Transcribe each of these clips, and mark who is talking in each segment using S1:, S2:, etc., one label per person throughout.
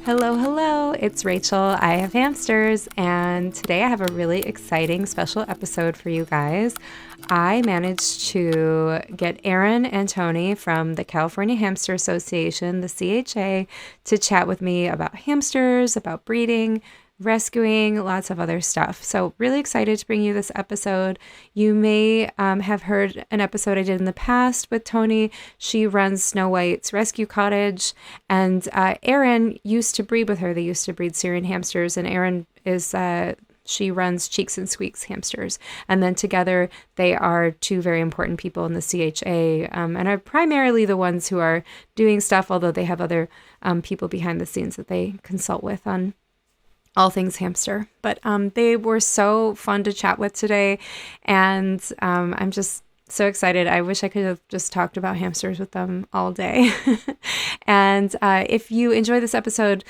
S1: Hello, hello. It's Rachel. I have hamsters, and today I have a really exciting special episode for you guys. I managed to get Erin and Tony from the California Hamster Association, the CHA, to chat with me about hamsters, about breeding, rescuing, lots of other stuff. So, really excited to bring you this episode. You may have heard an episode I did in the past with Tony. She runs Snow White's Rescue Cottage, and Erin used to breed with her. They used to breed Syrian hamsters, and Erin is. She runs Cheeks and Squeaks Hamsters. And then together, they are two very important people in the CHA and are primarily the ones who are doing stuff, although they have other people behind the scenes that they consult with on all things hamster. But they were so fun to chat with today, and I'm just so excited. I wish I could have just talked about hamsters with them all day. And if you enjoy this episode,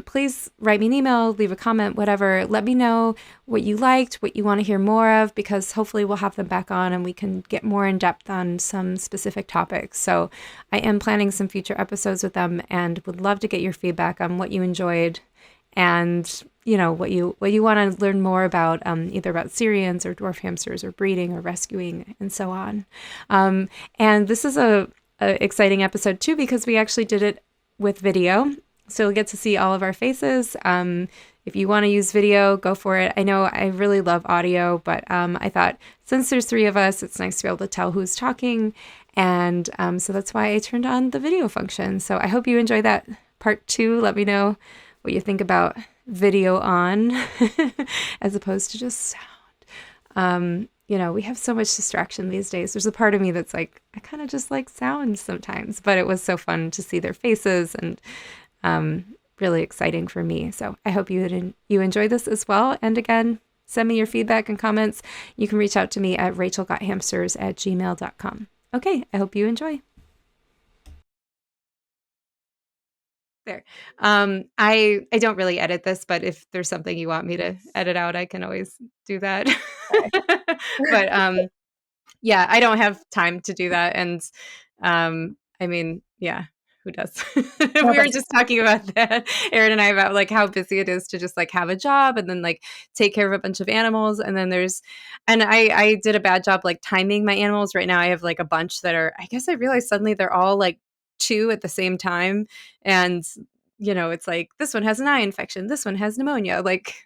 S1: please write me an email, leave a comment, whatever. Let me know what you liked, what you want to hear more of, because hopefully we'll have them back on and we can get more in depth on some specific topics. So I am planning some future episodes with them and would love to get your feedback on what you enjoyed and what you want to learn more about, either about Syrians or dwarf hamsters or breeding or rescuing and so on. And this is a exciting episode too, because we actually did it with video, so you'll get to see all of our faces. If you want to use video, go for it. I know I really love audio, but I thought since there's three of us, it's nice to be able to tell who's talking, and so that's why I turned on the video function. So I hope you enjoy that part two. Let me know what you think about video on as opposed to just sound. We have so much distraction these days. There's a part of me that's like, I kind of just like sound sometimes, but it was so fun to see their faces and really exciting for me. So I hope you enjoy this as well. And again, send me your feedback and comments. You can reach out to me at rachelgothamsters@gmail.com. Okay, I hope you enjoy. There. I don't really edit this, but if there's something you want me to edit out, I can always do that. But yeah, I don't have time to do that. And I mean, yeah, who does? We were just talking about that, Erin and I, about like how busy it is to just like have a job and then like take care of a bunch of animals. And then and I did a bad job like timing my animals. Right now I have like a bunch that are, I guess I realized suddenly they're all like two at the same time. And it's like this one has an eye infection, this one has pneumonia, like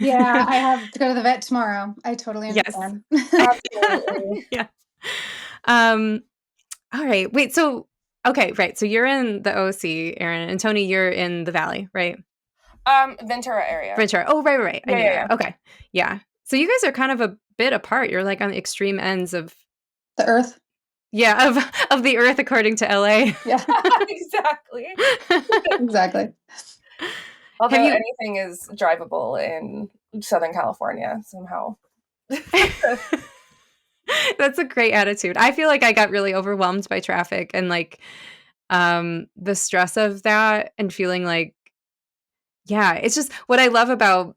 S2: Yeah, I have to go to the vet tomorrow. I totally
S1: yes.
S2: understand.
S3: Absolutely.
S1: Yeah. All right. Wait, so okay, right. So you're in the OC, Erin, and Tony, you're in the Valley, right?
S3: Ventura area.
S1: Ventura. Oh, right. I knew
S3: Yeah.
S1: that. Okay. Yeah. So you guys are kind of a bit apart. You're like on the extreme ends of
S2: The Earth.
S1: yeah, of the Earth according to LA.
S2: Yeah,
S3: Exactly.
S2: exactly.
S3: Although
S1: Have you-
S3: anything is drivable in Southern California somehow.
S1: That's a great attitude. I feel like I got really overwhelmed by traffic and like the stress of that and feeling like, yeah, it's just what I love about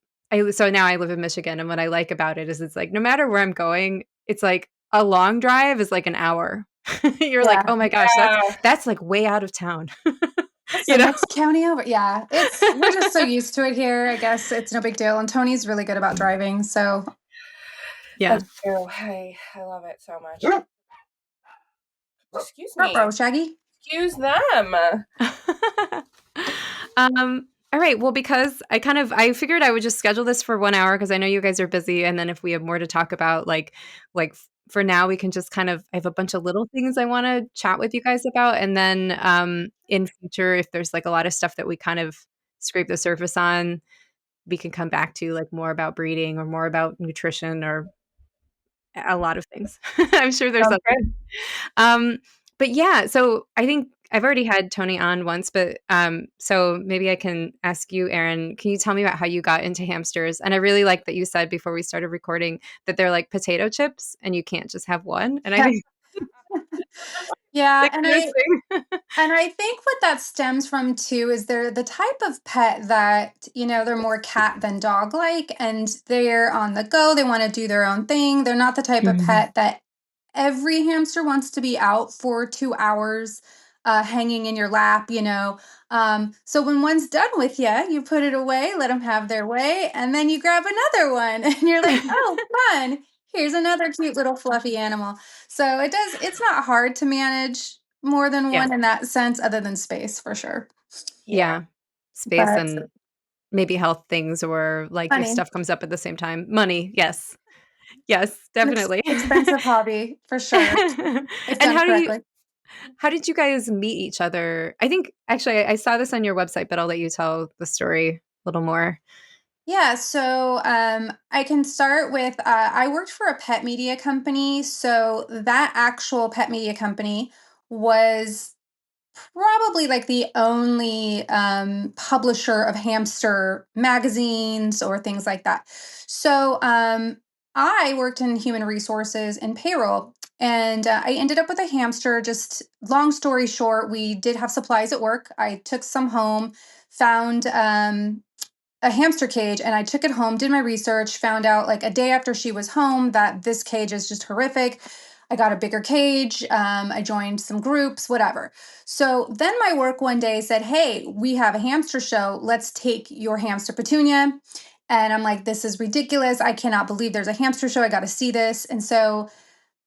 S1: so now I live in Michigan, and what I like about it is it's like no matter where I'm going, it's like a long drive is like an hour. You're like, oh my gosh, that's like way out of town.
S2: That's the next county over. Yeah, we're just so used to it here. I guess it's no big deal. And Tony's really good about driving, so
S1: yeah.
S3: That's true. I love it so much. Excuse me.
S2: Bro, Shaggy.
S3: Excuse them.
S1: All right. Well, because I figured I would just schedule this for 1 hour because I know you guys are busy, and then if we have more to talk about, like for now, we can just I have a bunch of little things I want to chat with you guys about, and then in future, if there's like a lot of stuff that we kind of scrape the surface on, we can come back to like more about breeding or more about nutrition or a lot of things. I'm sure there's something. But yeah, so I think I've already had Tony on once, but so maybe I can ask you, Erin, can you tell me about how you got into hamsters? And I really like that you said before we started recording that they're like potato chips and you can't just have one. And I think
S2: yeah, and I think what that stems from too is they're the type of pet that, they're more cat than dog like, and they're on the go. They want to do their own thing. They're not the type of pet that every hamster wants to be out for 2 hours hanging in your lap, so when one's done with you, you put it away, let them have their way, and then you grab another one and you're like, oh, fun. Here's another cute little fluffy animal. So it's not hard to manage more than
S1: Yeah.
S2: one in that sense, other than space for sure.
S1: Yeah. Space
S2: But
S1: and maybe health things, or like if
S2: money,
S1: stuff comes up at the same time. Money. Yes. Yes, definitely.
S2: expensive hobby for sure, if
S1: And
S2: done correctly.
S1: how did you guys meet each other? I think actually I saw this on your website, but I'll let you tell the story a little more.
S2: Yeah, so I can start with I worked for a pet media company. So that actual pet media company was probably like the only publisher of hamster magazines or things like that. So I worked in human resources and payroll. And I ended up with a hamster. Just long story short, we did have supplies at work. I took some home, found a hamster cage, and I took it home, did my research, found out like a day after she was home that this cage is just horrific. I got a bigger cage. I joined some groups, whatever. So then my work one day said, hey, we have a hamster show. Let's take your hamster Petunia. And I'm like, this is ridiculous. I cannot believe there's a hamster show. I got to see this. And so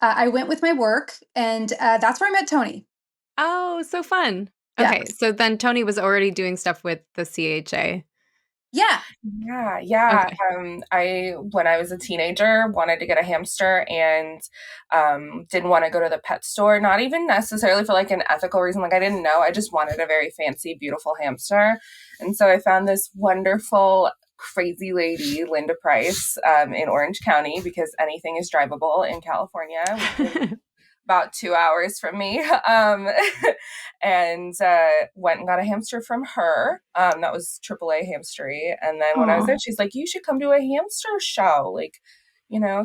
S2: I went with my work, and that's where I met Tony.
S1: Oh, so fun.
S2: Yeah.
S1: Okay, so then Tony was already doing stuff with the CHA.
S2: Yeah.
S3: Yeah.
S1: Okay.
S3: I when I was a teenager wanted to get a hamster and didn't want to go to the pet store, not even necessarily for like an ethical reason. Like I didn't know. I just wanted a very fancy, beautiful hamster. And so I found this wonderful, crazy lady, Linda Price, in Orange County, because anything is drivable in California, about 2 hours from me, and went and got a hamster from her. That was AAA Hamstery. And then when I was
S1: Oh.
S3: there, she's like, you should come to a hamster show. Like,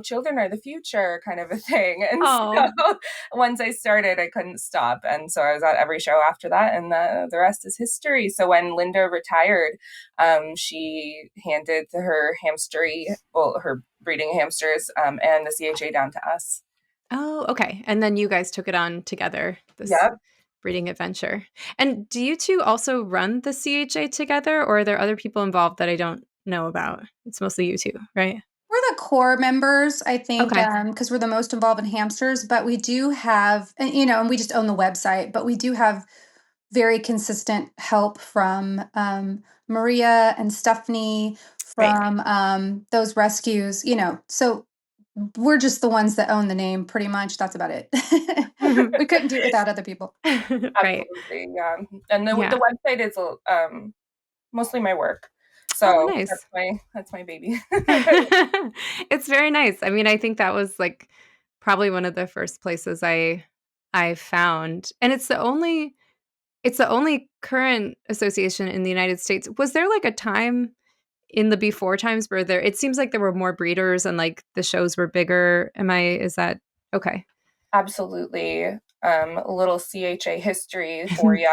S3: children are the future kind of a thing. And
S1: Oh.
S3: so once I started, I couldn't stop. And so I was at every show after that, and the rest is history. So when Linda retired, she handed her her breeding hamsters, and the CHA down to us.
S1: Oh, okay. And then you guys took it on together, this
S3: Yep.
S1: breeding adventure. And do you two also run the CHA together, or are there other people involved that I don't know about? It's mostly you two, right?
S2: We're the core members, I think,
S1: Okay.
S2: because we're the most involved in hamsters. But we do have, and we just own the website. But we do have very consistent help from Maria and Stephanie
S1: Right.
S2: from those rescues. So we're just the ones that own the name, pretty much. That's about it. We couldn't do it without other people.
S1: Right.
S3: Absolutely, yeah. And the
S1: Yeah.
S3: website is mostly my work,
S1: Oh,
S3: so
S1: nice.
S3: that's my baby.
S1: It's very nice. I mean, I think that was like probably one of the first places I found. And it's the only current association in the United States. Was there like a time in the before times where it seems like there were more breeders and like the shows were bigger? Is that okay?
S3: Absolutely. A little CHA history for you.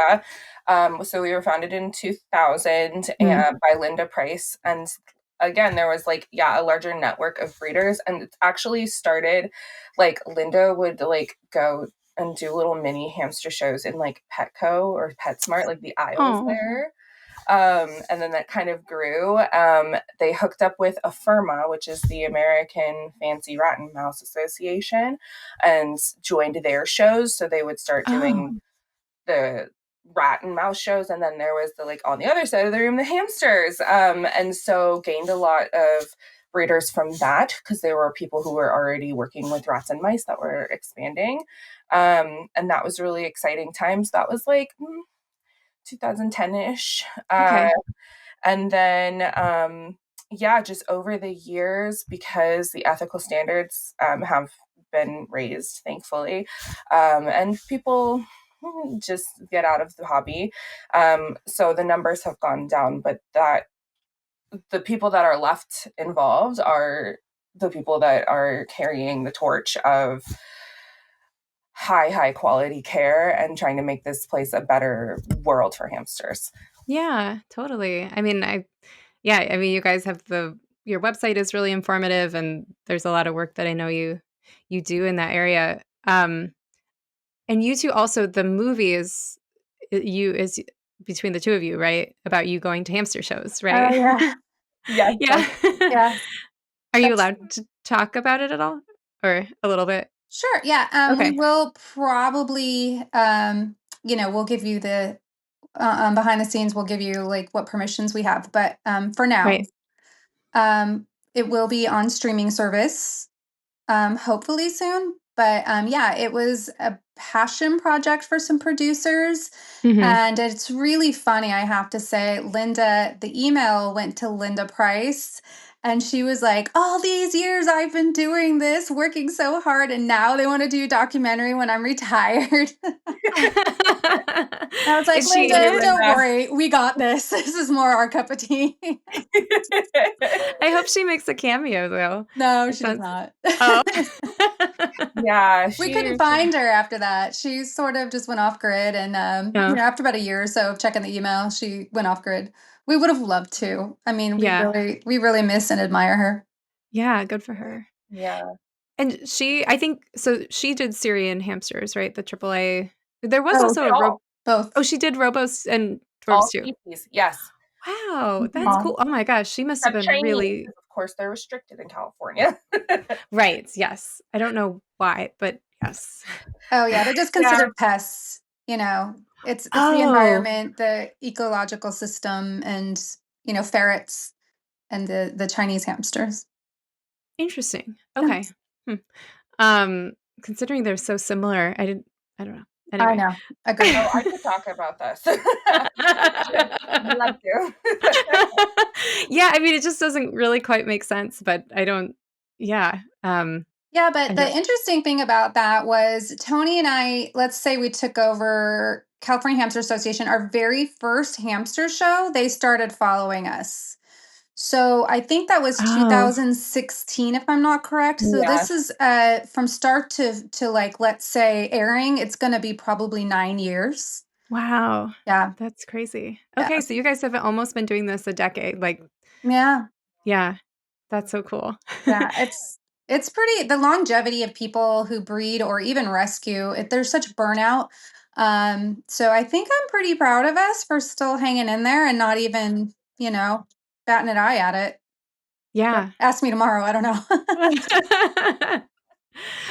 S3: So we were founded in 2000
S1: Mm.
S3: by Linda Price. And again, there was a larger network of breeders. And it actually started like Linda would like go and do little mini hamster shows in like Petco or PetSmart, like the aisles
S1: Oh,
S3: there. And then that kind of grew. They hooked up with AFIRMA, which is the American Fancy Rat and Mouse Association, and joined their shows. So they would start
S1: oh,
S3: doing the rat and mouse shows, and then there was the like on the other side of the room, the hamsters. And so gained a lot of breeders from that because there were people who were already working with rats and mice that were expanding. And that was really exciting times. That was like 2010-ish.
S1: okay,
S3: And then, yeah, just over the years, because the ethical standards have been raised, thankfully, and people just get out of the hobby. So the numbers have gone down, but the people that are left involved are the people that are carrying the torch of high quality care and trying to make this place a better world for hamsters.
S1: yeah, totally. I mean, yeah, I mean, you guys have your website is really informative, and there's a lot of work that I know you do in that area. And you two also, the movie is you is between the two of you, right? About you going to hamster shows, right?
S2: Oh yeah.
S3: Yes,
S1: Yeah.
S2: Yeah.
S1: Are you
S2: That's
S1: allowed to talk about it at all? Or a little bit?
S2: sure. Yeah. We
S1: Okay.
S2: will probably, we'll give you the behind the scenes. We'll give you like what permissions we have. But for now,
S1: Right.
S2: it will be on streaming service, hopefully soon. But yeah, it was a passion project for some producers.
S1: Mhm.
S2: And it's really funny, I have to say. The email went to Linda Price, and she was like, all these years I've been doing this, working so hard, and now they want to do a documentary when I'm retired. I was like,
S1: Is she
S2: Linda,
S3: Hey,
S2: don't
S3: Linda.
S2: worry. We got this. This is more our cup of tea.
S1: I hope she makes a cameo though.
S2: No,
S1: That
S2: she does
S1: sounds
S2: not.
S1: Oh.
S3: Yeah,
S2: We
S3: she
S2: couldn't find her after that. She sort of just went off grid. And,
S1: No.
S2: after about a year or so of checking the email, she went off grid. We would have loved to. I mean,
S1: Yeah.
S2: we really miss and admire her.
S1: Yeah, good for her.
S3: yeah.
S1: And I think so she did Syrian Hamsters, right? The AAA. There was
S2: Both.
S1: also
S3: Did
S1: a
S3: all
S1: Oh,
S2: Both.
S1: she did Robos and Dwarves too.
S3: species, yes.
S1: Wow, that's
S2: Mhm.
S1: cool. Oh my gosh, she must have
S3: Except
S1: been
S3: Chinese,
S1: really
S3: because of course they're restricted in California.
S1: right. Yes. I don't know why, but yes.
S2: Oh, yeah. They're just
S3: Yeah.
S2: considered pests. It's the
S1: Oh,
S2: environment, the ecological system, and, ferrets and the Chinese hamsters.
S1: interesting.
S2: Yeah.
S1: Okay. Hmm. Um, considering they're so similar, I don't know.
S2: I
S1: Anyway.
S2: know. Agreed.
S3: Oh, I could talk about this. Should. I'd love to.
S1: Yeah, I mean, it just doesn't really quite make sense, but I don't yeah,
S2: Yeah,
S1: I
S2: but the
S1: don't
S2: interesting thing about that was Tony and I, let's say we took over California Hamster Association, our very first hamster show, they started following us. So I think that was
S1: Oh,
S2: 2016, if I'm not correct. So this
S3: Yes.
S2: is from start to like, let's say airing, it's going to be probably 9 years.
S1: wow.
S2: Yeah.
S1: That's crazy. Okay, so
S2: Yes.
S1: you guys have almost been doing this a decade, like
S2: Yeah.
S1: yeah, that's so cool.
S2: Yeah, it's pretty the longevity of people who breed or even rescue, there's such burnout. So I think I'm pretty proud of us for still hanging in there and not even, batting an eye at it. But
S1: Yeah.
S2: ask me tomorrow, I don't know.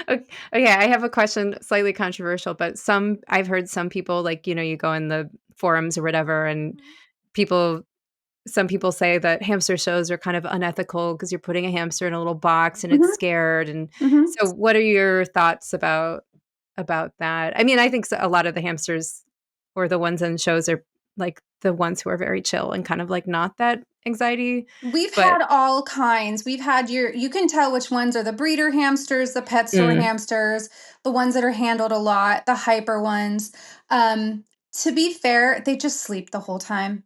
S1: Okay, I have a question, slightly controversial, but I've heard some people like, you go in the forums or whatever, and people some people say that hamster shows are kind of unethical because you're putting a hamster in a little box and it's
S2: Mhm,
S1: scared. And
S2: mhm.
S1: so, what are your thoughts about that? I mean, I think a lot of the hamsters or the ones in shows are like the ones who are very chill and kind of like not that anxiety.
S2: We've
S1: But
S2: had all kinds. We've had you can tell which ones are the breeder hamsters, the pet store
S1: mm,
S2: hamsters, the ones that are handled a lot, the hyper ones. Um, to be fair, they just sleep the whole time.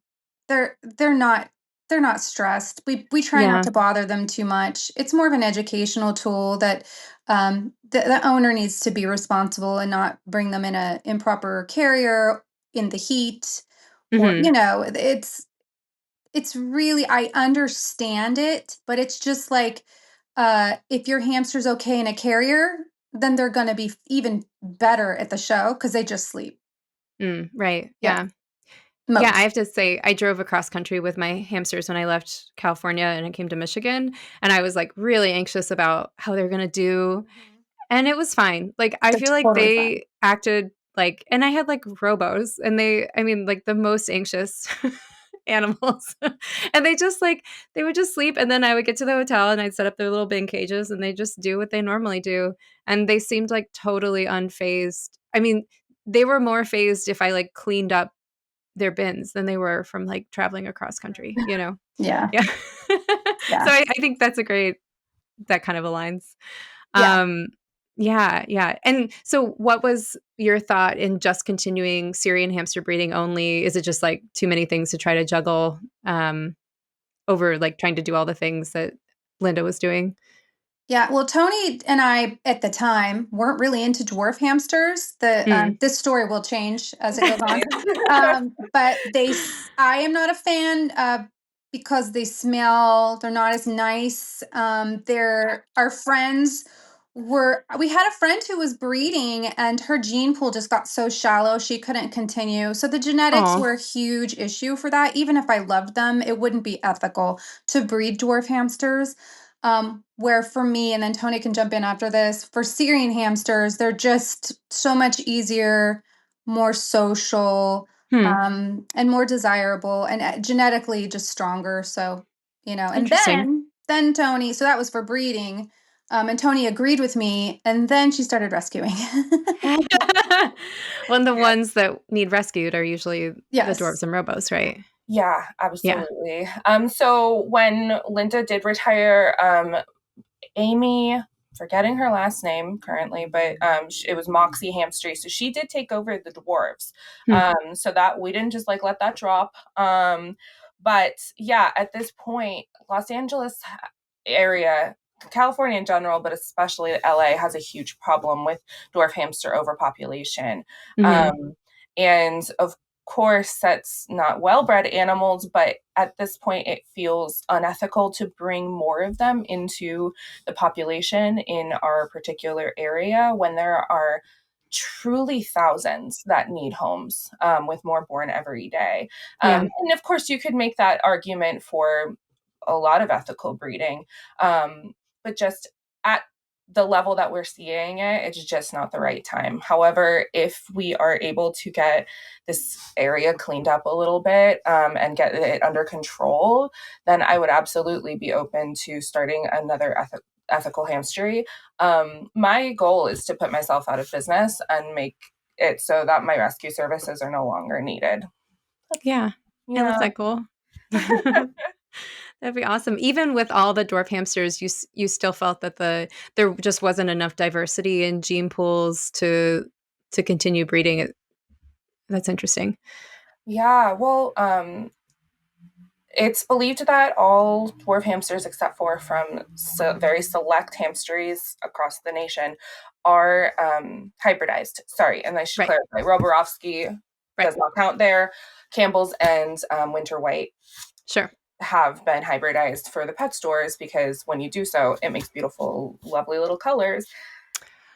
S2: They're not they're not stressed. We try not
S1: yeah,
S2: to bother them too much. It's more of an educational tool that the owner needs to be responsible and not bring them in a improper carrier in the heat or
S1: hmm
S2: it's really I understand it, but it's just like, if your hamster's okay in a carrier, then they're gonna be even better at the show because they just sleep.
S1: right,
S2: Yeah,
S1: yeah. Yeah, I
S2: most.
S1: have to say, I drove across country with my hamsters when I left California and I came to Michigan, and I was like really anxious about how they're gonna do. And it was fine. Like, I
S2: They're
S1: feel like
S2: totally fine.
S1: they acted like and I had, like, robos, and I mean, like, the most anxious animals. And they would just sleep, and then I would get to the hotel, and I'd set up their little bin cages, and they just do what they normally do, and they seemed, like, totally unfazed. I mean, they were more phased if I, like, cleaned up their bins than they were from, like, traveling across country, you know?
S2: Yeah,
S1: Yeah. So
S2: yeah,
S1: I think that's a great that kind of aligns.
S2: yeah.
S1: Um, yeah, yeah. And so what was your thought in just continuing Syrian hamster breeding only? Is it just like too many things to try to juggle over like trying to do all the things that Linda was doing?
S2: Yeah, well, Tony and I at the time weren't really into dwarf hamsters.
S1: Mm.
S2: This story will change as it goes on,
S3: Nice.
S2: but I am not a fan because they smell. They're not as nice. They're our friends we had a friend who was breeding and her gene pool just got so shallow she couldn't continue. So the genetics
S1: Aw.
S2: were a huge issue for that. Even if I loved them, it wouldn't be ethical to breed dwarf hamsters. Where for me, and then Tony can jump in after this, for Syrian hamsters, they're just so much easier, more social, and more desirable, and genetically just stronger. So, and
S1: Interesting.
S2: then Tony, so that was for breeding. And Tony agreed with me, and then she started rescuing.
S1: Well, the ones that need rescued are usually the
S2: Yes.
S1: dwarves and robos, right?
S3: Yeah,
S1: Yeah.
S3: absolutely. So when Linda did retire, Amy, forgetting her last name currently, but it was Moxie Hamstry. So she did take over the dwarves. So that we didn't just like let that drop. But yeah, at this point, Los Angeles area, California in general, but especially LA, has a huge problem with dwarf hamster overpopulation. And of course, that's not well-bred animals, but at this point, it feels unethical to bring more of them into the population in our particular area when there are truly thousands that need homes, with more born every day.
S1: Yeah.
S3: And of course, you could make that argument for a lot of ethical breeding, but just at the level that we're seeing it, it's just not the right time. However, if we are able to get this area cleaned up a little bit, and get it under control, then I would absolutely be open to starting another ethical hamstery. My goal is to put myself out of business and make it so that my rescue services are no longer needed.
S1: Yeah.
S3: Yeah.
S1: That's like cool. That'd be awesome. Even with all the dwarf hamsters, you still felt that there just wasn't enough diversity in gene pools to continue breeding it. That's interesting.
S3: Yeah, well, it's believed that all dwarf hamsters, except for from very select hamsters across the nation, are hybridized. Sorry, and I should
S1: Right.
S3: clarify: Roborovsky
S1: Right.
S3: does not count there. Campbell's and Winter White
S1: Sure.
S3: have been hybridized for the pet stores because when you do so, it makes beautiful, lovely little colors.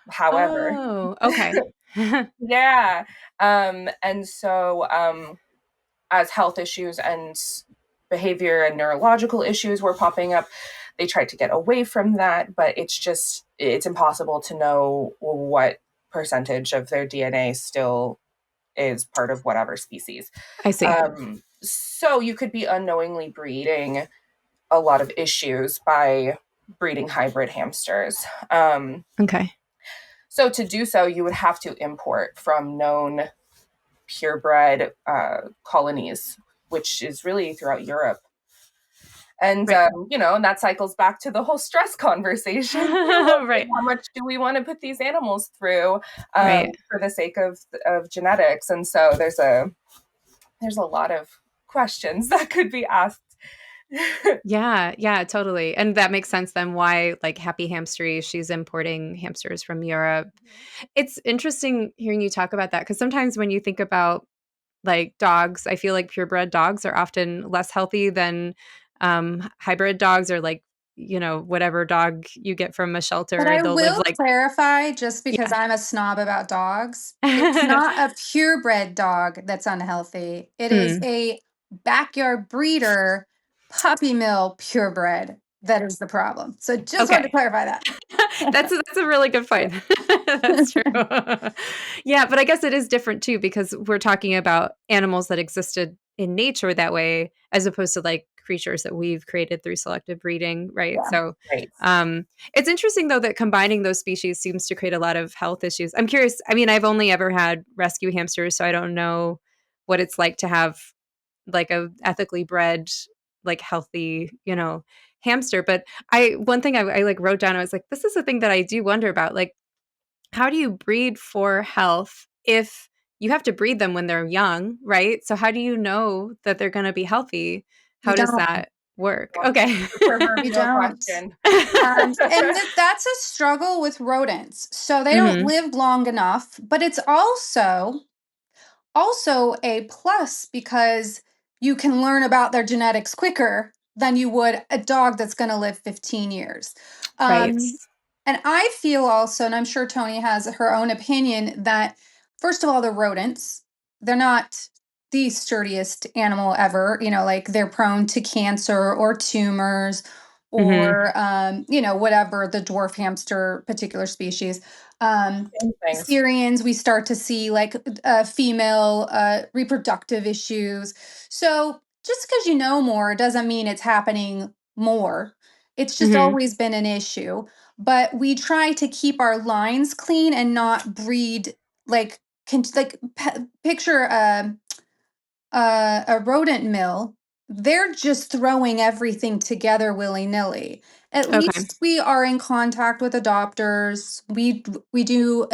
S3: However,
S1: Oh, okay.
S3: yeah, and so as health issues and behavior and neurological issues were popping up, they tried to get away from that, but it's impossible to know what percentage of their DNA still is part of whatever species.
S1: I see.
S3: So you could be unknowingly breeding a lot of issues by breeding hybrid hamsters.
S1: Okay.
S3: So to do so, you would have to import from known purebred colonies, which is really throughout Europe. And,
S1: Right.
S3: and that cycles back to the whole stress conversation.
S1: Right.
S3: How much do we want to put these animals through,
S1: Right.
S3: for the sake of genetics? And so there's a lot of questions that could be asked.
S1: Yeah, yeah, totally. And that makes sense then why like Happy Hamstery, she's importing hamsters from Europe. It's interesting hearing you talk about that because sometimes when you think about like dogs, I feel like purebred dogs are often less healthy than hybrid dogs or like, whatever dog you get from a
S2: But
S1: shelter.
S2: I
S1: They'll live
S2: will
S1: like,
S2: clarify, just because
S1: yeah.
S2: I'm a snob about dogs, it's not a purebred dog that's unhealthy. It is
S1: Mm,
S2: a backyard breeder, puppy mill purebred that is the problem. So just wanted to
S1: okay.
S2: clarify that.
S1: That's a really good point. That's true. Yeah, but I guess it is different too because we're talking about animals that existed in nature that way as opposed to like creatures that we've created through selective breeding, right?
S2: Yeah.
S1: So
S3: Right.
S1: it's interesting though that combining those species seems to create a lot of health issues. I'm curious, I mean, I've only ever had rescue hamsters, so I don't know what it's like to have like a ethically bred, like healthy, hamster. But one thing I like wrote down, I was like, this is a thing that I do wonder about. Like, how do you breed for health if you have to breed them when they're young, right? So how do you know that they're going to be healthy?
S2: You
S1: How does
S2: don't.
S1: that work? Okay.
S2: You
S3: No
S2: don't.
S3: question.
S2: And that's a struggle with rodents. So they don't
S1: Hmm.
S2: live long enough, but it's also a plus because you can learn about their genetics quicker than you would a dog that's going to live 15 years.
S1: Right.
S2: And I feel also, and I'm sure Tony has her own opinion, that first of all, the rodents, they're not the sturdiest animal ever. Like they're prone to cancer or tumors
S1: Mm-hmm.
S2: or, whatever the dwarf hamster particular species.
S3: Things.
S2: Syrians, we start to see like female reproductive issues. So just because you know more doesn't mean it's happening more. It's just
S1: Mm-hmm.
S2: always been an issue. But we try to keep our lines clean and not breed like picture a rodent mill. They're just throwing everything together willy-nilly. At
S1: Okay.
S2: least we are in contact with adopters. We do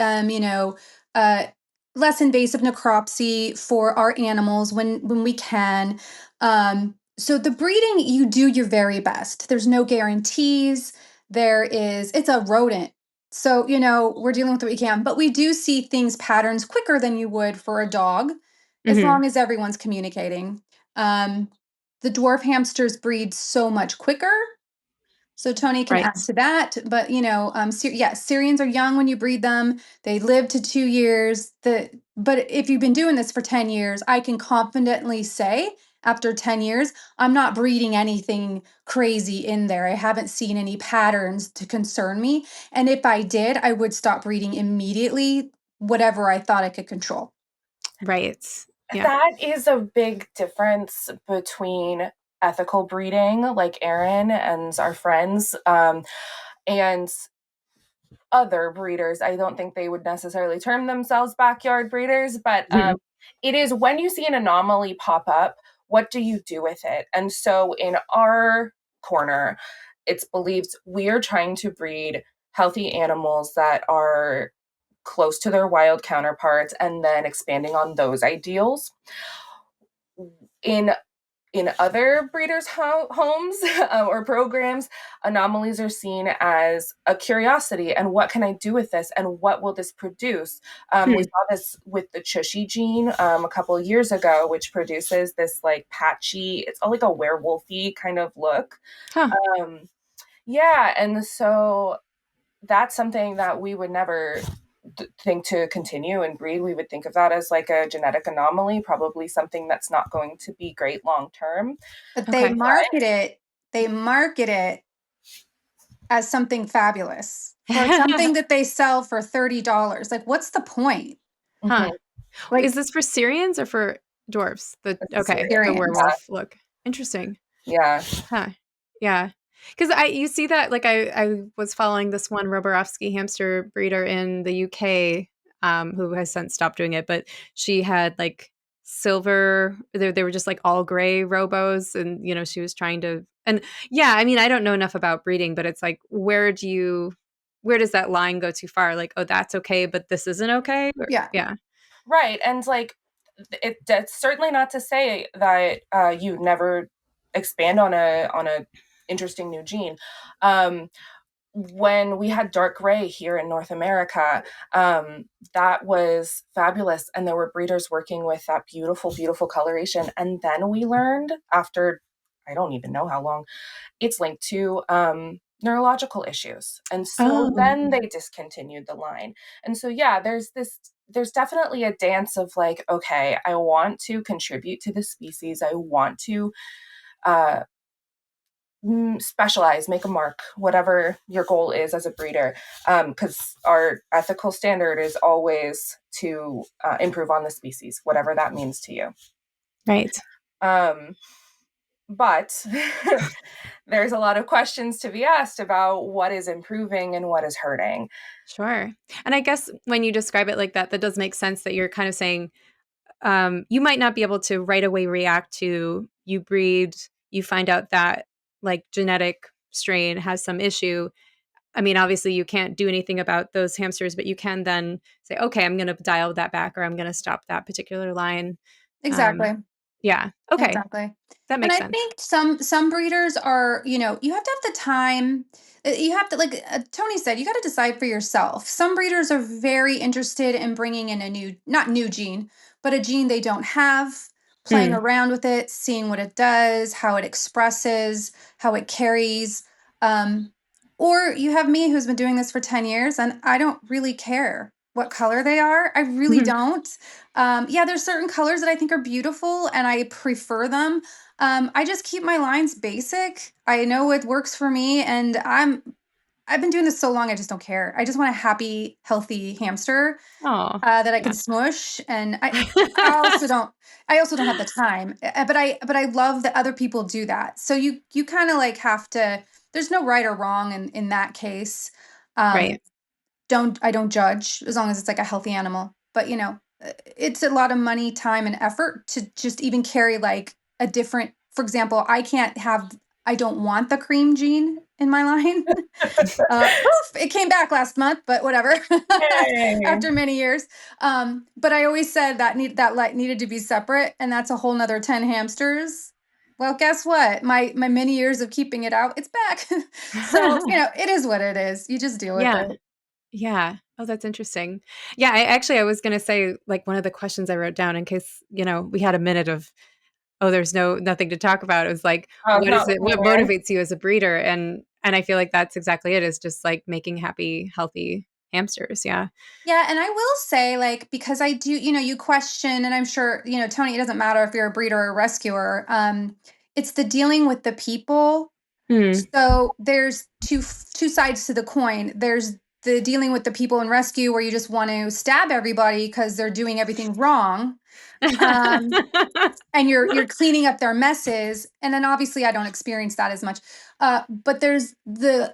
S2: uh less invasive necropsy for our animals when we can. So the breeding, you do your very best. There's no guarantees. It's a rodent. So, we're dealing with what we can, but we do see things patterns quicker than you would for a dog as
S1: Mm-hmm.
S2: long as everyone's communicating. Um, the dwarf hamsters breed so much quicker. So Tony can
S1: Right.
S2: add to that, but Syrians are young when you breed them. They live to 2 years. But if you've been doing this for 10 years, I can confidently say after 10 years, I'm not breeding anything crazy in there. I haven't seen any patterns to concern me. And if I did, I would stop breeding immediately, whatever I thought I could control.
S1: Right. Yeah.
S3: That is a big difference between ethical breeding, like Erin and our friends, and other breeders. I don't think they would necessarily term themselves backyard breeders, but
S1: Mm-hmm.
S3: it is when you see an anomaly pop up, what do you do with it? And so in our corner, it's believed we are trying to breed healthy animals that are close to their wild counterparts and then expanding on those ideals. In other breeders' homes or programs, anomalies are seen as a curiosity. And what can I do with this? And what will this produce? We saw this with the Chushy gene a couple of years ago, which produces this like patchy, it's like a werewolfy kind of look.
S1: Huh.
S3: Um, yeah. And so that's something that we would never think to continue and breed. We would think of that as like a genetic anomaly, probably something that's not going to be great long term.
S2: But they
S1: Okay.
S2: market it, they market it as something fabulous or something that they sell for $30. Like, what's the point?
S1: Huh.
S3: Mm-hmm.
S1: Is
S2: Like,
S1: this for Syrians or for dwarfs?
S3: It's a
S1: Okay,
S3: serious,
S1: the
S2: experience.
S1: werewolf look. Interesting.
S3: yeah.
S1: Huh. Yeah. Because you see that like I was following this one Roborovsky hamster breeder in the UK, who has since stopped doing it, but she had like silver. They were just like all gray robos, and she was trying to. And yeah, I mean I don't know enough about breeding, but it's like where does that line go too far? Like, oh, that's okay, but this isn't okay.
S2: Yeah.
S1: Yeah.
S3: Right. And like, that's certainly not to say that you never expand on a interesting new gene. Um, when we had dark gray here in North America, that was fabulous. And there were breeders working with that beautiful, beautiful coloration. And then we learned after, I don't even know how long, it's linked to neurological issues. And so
S1: Oh,
S3: then they discontinued the line. And so, yeah, there's definitely a dance of like, okay, I want to contribute to the species. I want to uh, specialize, make a mark, whatever your goal is as a breeder, because our ethical standard is always to improve on the species, whatever that means to you.
S1: right.
S3: Um, but there's a lot of questions to be asked about what is improving and what is hurting.
S1: Sure. And I guess when you describe it like that, that does make sense that you're kind of saying you might not be able to right away react to you breed, you find out that like genetic strain has some issue. I mean, obviously, you can't do anything about those hamsters, but you can then say, okay, I'm going to dial that back or I'm going to stop that particular line. Um,
S2: Exactly.
S1: yeah. Okay.
S2: Exactly.
S1: That
S2: And
S1: makes
S2: I
S1: sense.
S2: think some breeders are, you have to have the time. You have to, like Tony said, you got to decide for yourself. Some breeders are very interested in bringing in a not new gene, but a gene they don't have, playing
S1: Mm,
S2: around with it, seeing what it does, how it expresses, how it carries. Um, Or you have me who's been doing this for 10 years and I don't really care what color they are. I really don't. Yeah, there's certain colors that I think are beautiful and I prefer them. I just keep my lines basic. I know it works for me, and I've been doing this so long, I just don't care. I just want a happy, healthy hamster
S1: Oh,
S2: that I
S1: yeah.
S2: can smush, and I also don't. I also don't have the time, but I love that other people do that. So you kind of like have to. There's no right or wrong in that case. Um,
S1: Right.
S2: I don't judge as long as it's like a healthy animal. But it's a lot of money, time, and effort to just even carry like a different. For example, I don't want the cream gene in my line. Poof, it came back last month, but whatever.
S3: Yay.
S2: After many years. But I always said that light needed to be separate, and that's a whole nother 10 hamsters. Well, guess what? My many years of keeping it out, it's back. So, it is what it is. You just deal with
S1: Yeah.
S2: it.
S1: Yeah. Oh, that's interesting. Yeah, I was going to say, like, one of the questions I wrote down in case, we had a minute of, oh, there's nothing to talk about. It was like,
S3: Oh,
S1: what is
S3: not
S1: it?
S3: with
S1: What
S3: me, Erin.
S1: motivates you as a breeder? And I feel like that's exactly it, is just like making happy, healthy hamsters. Yeah.
S2: Yeah, and I will say, like, because I do, you question, and I'm sure, Tony, it doesn't matter if you're a breeder or a rescuer. It's the dealing with the people.
S1: Mm.
S2: So there's two sides to the coin. There's the dealing with the people in rescue where you just want to stab everybody because they're doing everything wrong. Um, and you're cleaning up their messes. And then obviously I don't experience that as much. But there's the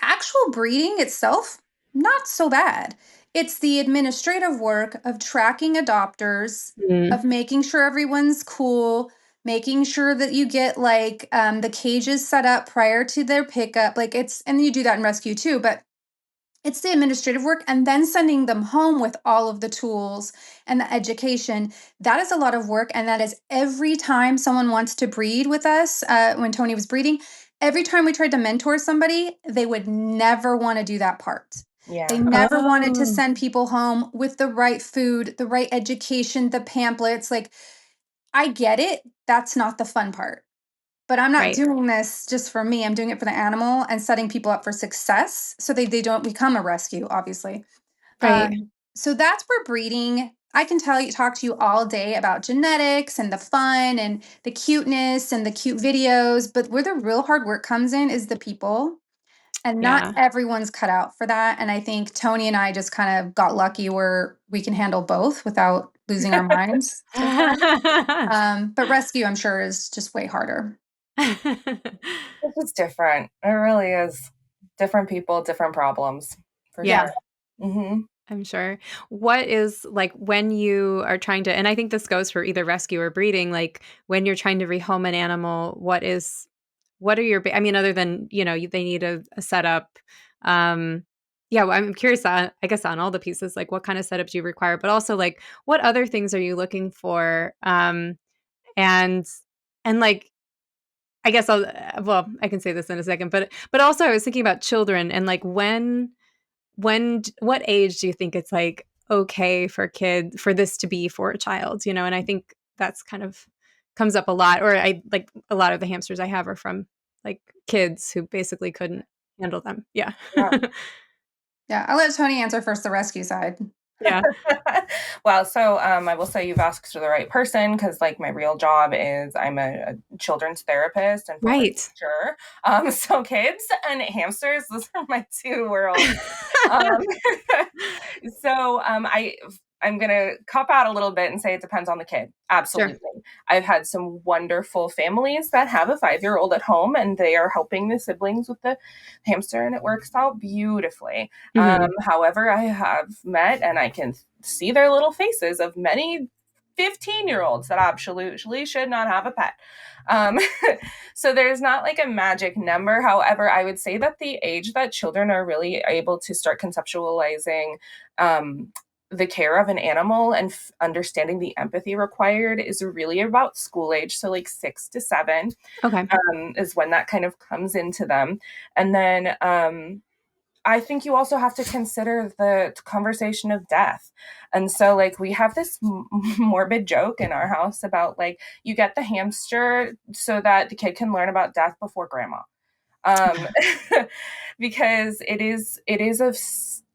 S2: actual breeding itself, not so bad. It's the administrative work of tracking adopters,
S1: Mm.
S2: of making sure everyone's cool, making sure that you get like the cages set up prior to their pickup. Like and you do that in rescue too, but it's the administrative work and then sending them home with all of the tools and the education. That is a lot of work. And that is every time someone wants to breed with us, when Tony was breeding, every time we tried to mentor somebody, they would never want to do that part. They
S3: Yeah.
S2: never wanted to
S1: Oh,
S2: send people home with the right food, the right education, the pamphlets. Like, I get it. That's not the fun part. But I'm not
S1: right.
S2: doing this just for me. I'm doing it for the animal and setting people up for success so they don't become a rescue, obviously.
S1: Right.
S2: So that's where breeding. I can talk to you all day about genetics and the fun and the cuteness and the cute videos, but where the real hard work comes in is the people. And not
S1: Yeah.
S2: everyone's cut out for that. And I think Tony and I just kind of got lucky where we can handle both without losing our minds so far. But rescue, I'm sure, is just way harder.
S3: It's just different. It really is. Different people, different problems, for
S2: Yeah.
S1: Yeah.
S3: sure. Hmm.
S1: I'm sure. What is like when you are trying to, and I think this goes for either rescue or breeding, like when you're trying to rehome an animal, what are your, I mean, other than, they need a setup. Um, yeah, well, I'm curious on, I guess, on all the pieces, like what kind of setup do you require, but also like what other things are you looking for? And, and like, I guess well, I can say this in a second, but also I was thinking about children and like what age do you think it's like okay for this to be for a child, and I think that's kind of comes up a lot, or I like a lot of the hamsters I have are from like kids who basically couldn't handle them. Yeah.
S3: Yeah.
S2: Yeah. I'll let Tony answer first the rescue side.
S1: Yeah.
S3: Well, so I will say you've asked to the right person because, like, my real job is I'm a children's therapist and former
S1: Right.
S3: teacher. So kids and hamsters, those are my two worlds. Um, so I'm gonna cop out a little bit and say it depends on the kid.
S1: Sure.
S3: Absolutely. I've had some wonderful families that have a 5-year-old at home and they are helping the siblings with the hamster and it works out beautifully.
S1: Hmm.
S3: However, I have met and I can see their little faces of many 15-year-olds that absolutely should not have a pet. Um, so there's not like a magic number. However, I would say that the age that children are really able to start conceptualizing the care of an animal and understanding the empathy required is really about school age. So like 6 to 7
S1: Okay.
S3: is when that kind of comes into them. And then I think you also have to consider the conversation of death. And so, like, we have this morbid joke in our house about, like, you get the hamster so that the kid can learn about death before grandma. because it is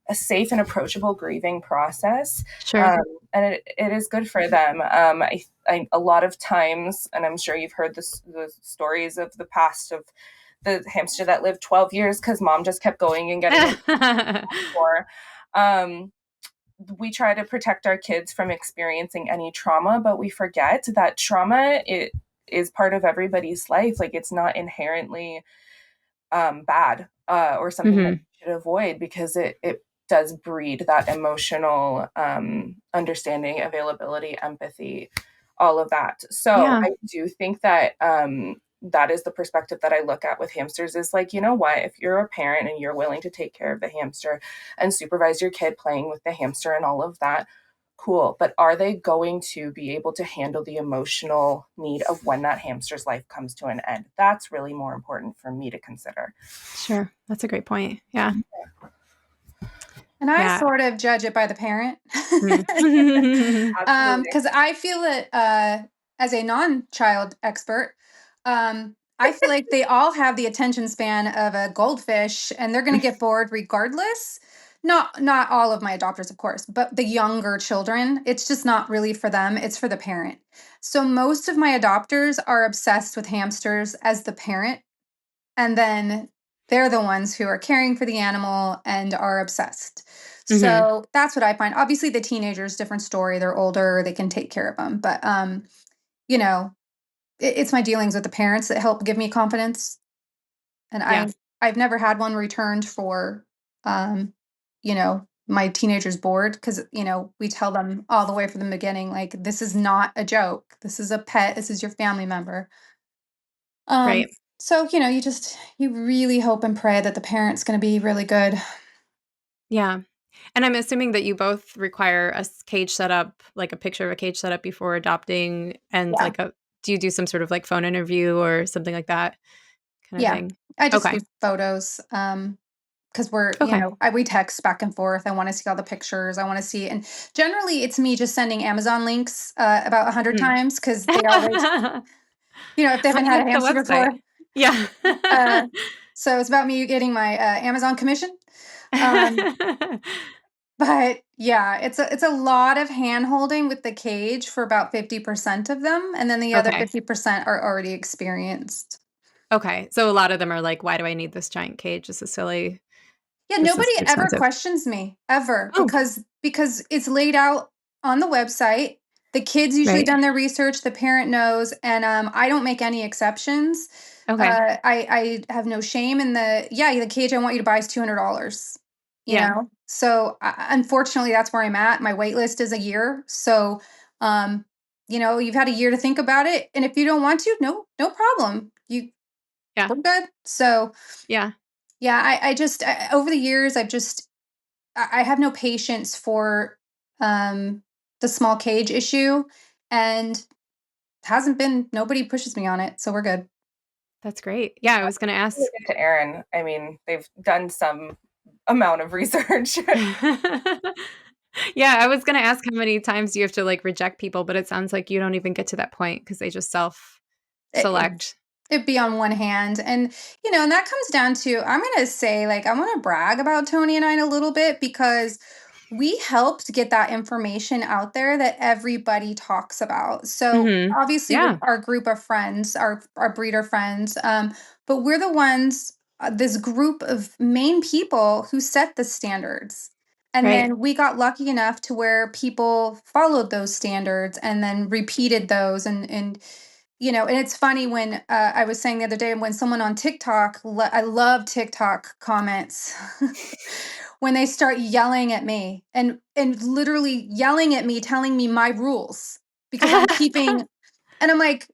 S3: a safe and approachable grieving process.
S1: Sure.
S3: And it is good for them. A lot of times, and I'm sure you've heard the stories of the past of the hamster that lived 12 years because mom just kept going and getting more. We try to protect our kids from experiencing any trauma, but we forget that trauma is part of everybody's life. Like, it's not inherently bad or something that you should avoid, because it does breed that emotional understanding, availability, empathy, all of that. So I do think that that is the perspective that I look at with hamsters, is like, you know what, if you're a parent and you're willing to take care of the hamster and supervise your kid playing with the hamster and all of that, cool. But are they going to be able to handle the emotional need of when that hamster's life comes to an end? That's really more important for me to consider.
S1: Sure. That's a great point. Yeah.
S2: And I sort of judge it by the parent. Because I feel that as a non-child expert, I feel like they all have the attention span of a goldfish, and they're going to get bored regardless. Not all of my adopters, of course, but the younger children, it's just not really for them. It's for the parent. So most of my adopters are obsessed with hamsters as the parent, and then they're the ones who are caring for the animal and are obsessed. So that's what I find. Obviously, the teenagers, different story. They're older, they can take care of them. But you know, it's my dealings with the parents that help give me confidence. And I've never had one returned for my teenagers bored, because we tell them all the way from the beginning, like, this is not a joke. This is a pet. This is your family member.
S1: Right.
S2: So, you really hope and pray that the parent's going to be really good.
S1: Yeah. And I'm assuming that you both require a cage setup, like a picture of a cage setup before adopting, and do you do some sort of like phone interview or something like that kind of thing?
S2: I just do photos. Because we text back and forth. I want to see all the pictures. I want to see, and generally it's me just sending Amazon links about 100 times, because they always, if they haven't had a hamster before.
S1: Yeah.
S2: So it's about me getting my Amazon commission. But yeah, it's a lot of hand holding with the cage for about 50% of them, and then the other 50% are already experienced.
S1: Okay, so a lot of them are like, "Why do I need this giant cage? This is silly."
S2: Yeah, nobody ever questions me, ever, because it's laid out on the website. The kid's usually done their research, the parent knows, and I don't make any exceptions. I have no shame in the cage I want you to buy is $200. You know? So unfortunately, that's where I'm at. My wait list is a year. So you've had a year to think about it. And if you don't want to, no problem. We're good. So I just over the years, I have no patience for the small cage issue, and nobody pushes me on it. So we're good.
S1: That's great. Yeah, I was going to ask.
S3: To Erin, I mean, they've done some amount of research.
S1: Yeah, I was going to ask how many times you have to like reject people, but it sounds like you don't even get to that point because they just self-select.
S2: It'd be on one hand. And, and that comes down to, I'm going to say, like, I want to brag about Tony and I a little bit, because we helped get that information out there that everybody talks about. So obviously with our group of friends, our breeder friends, but we're the ones, this group of main people who set the standards. And then we got lucky enough to where people followed those standards and then repeated those. And it's funny when I was saying the other day, when someone on TikTok, I love TikTok comments, when they start yelling at me and literally yelling at me, telling me my rules because I'm keeping, and I'm like,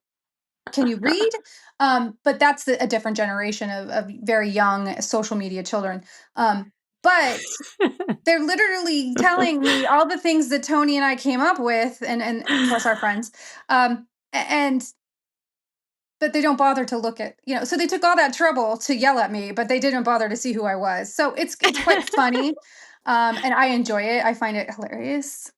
S2: can you read? But that's a different generation of very young social media children. But they're literally telling me all the things that Tony and I came up with, and of course our friends, but they don't bother to look at, so they took all that trouble to yell at me, but they didn't bother to see who I was. So it's quite funny. And I enjoy it. I find it hilarious.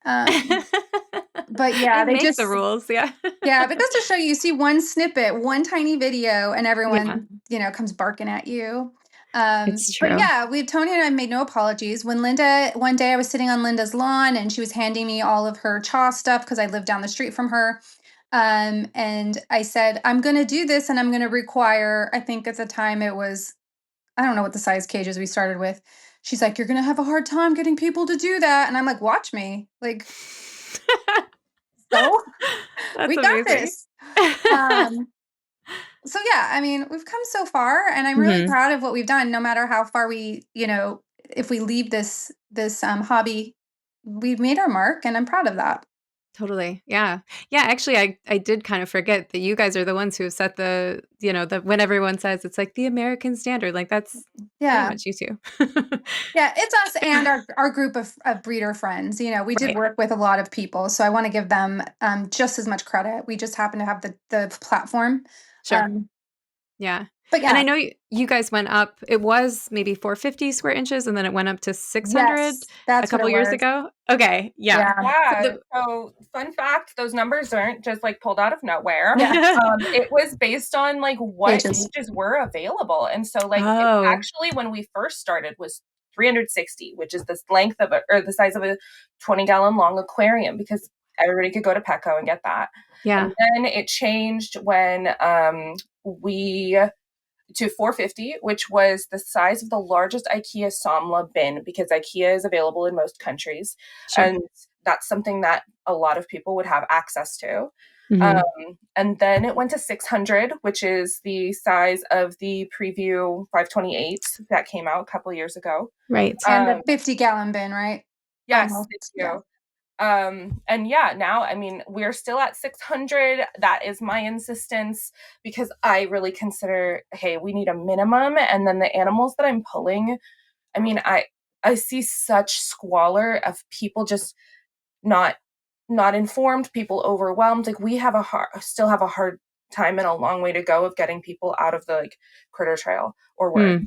S2: But yeah,
S1: I make the rules. Yeah.
S2: Yeah, but just to show you, you see one snippet, one tiny video, and
S1: Yeah,
S2: everyone, comes barking at you.
S1: it's
S2: But
S1: true.
S2: yeah, Tony and I made no apologies. When one day I was sitting on Linda's lawn and she was handing me all of her CHA stuff because I lived down the street from her. And I said, I'm going to do this and I'm going to require, I think at the time it was, I don't know what the size cages we started with. She's like, you're going to have a hard time getting people to do that. And I'm like, watch me. Like, so
S1: That's
S2: we got
S1: amazing.
S2: this. So yeah, I mean, we've come so far and I'm really
S1: Mhm.
S2: proud of what we've done, no matter how far if we leave this hobby, we've made our mark and I'm proud of that.
S1: Totally. Yeah. Yeah, actually, I did kind of forget that you guys are the ones who have set the when everyone says it's like the American standard, like that's pretty
S2: Yeah.
S1: much you two.
S2: Yeah, it's us and our group of breeder friends. We did
S1: Right.
S2: work with a lot of people, so I want to give them just as much credit. We just happen to have the platform.
S1: Sure.
S2: Um,
S1: Yeah.
S2: but
S1: And I
S2: yeah,
S1: know you guys went up, it was maybe 450 square inches and then it went up to 600
S2: yes,
S1: a
S2: that's what
S1: couple
S2: it
S1: years
S2: was.
S1: ago. Okay. Yeah.
S2: Yeah.
S1: So
S3: Yeah. So, fun fact, those numbers aren't just like pulled out of nowhere.
S2: Yeah.
S3: It was based on like what
S2: Cages.
S3: cages were available. And so, like, it
S1: Oh,
S3: actually, when we first started, was 360, which is the length of or the size of a 20-gallon long aquarium, because everybody could go to Petco and get that.
S1: yeah.
S3: And then it changed when we to 450, which was the size of the largest IKEA Somla bin, because IKEA is available in most countries.
S1: Sure.
S3: And that's something that a lot of people would have access to.
S1: Mhm.
S3: And then it went to 600, which is the size of the Preview 528 that came out a couple years ago.
S1: Right.
S2: And the 50-gallon bin, right?
S3: Yes,
S2: Almost.
S3: thank
S2: Yeah.
S3: you. And yeah, now, I mean, we're still at 600. That is my insistence, because I really consider, hey, we need a minimum. And then the animals that I'm pulling, I mean, I see such squalor of people just not not informed, people overwhelmed. Like, we have still have a hard time and a long way to go of getting people out of the like critter trail or work.
S1: Hmm.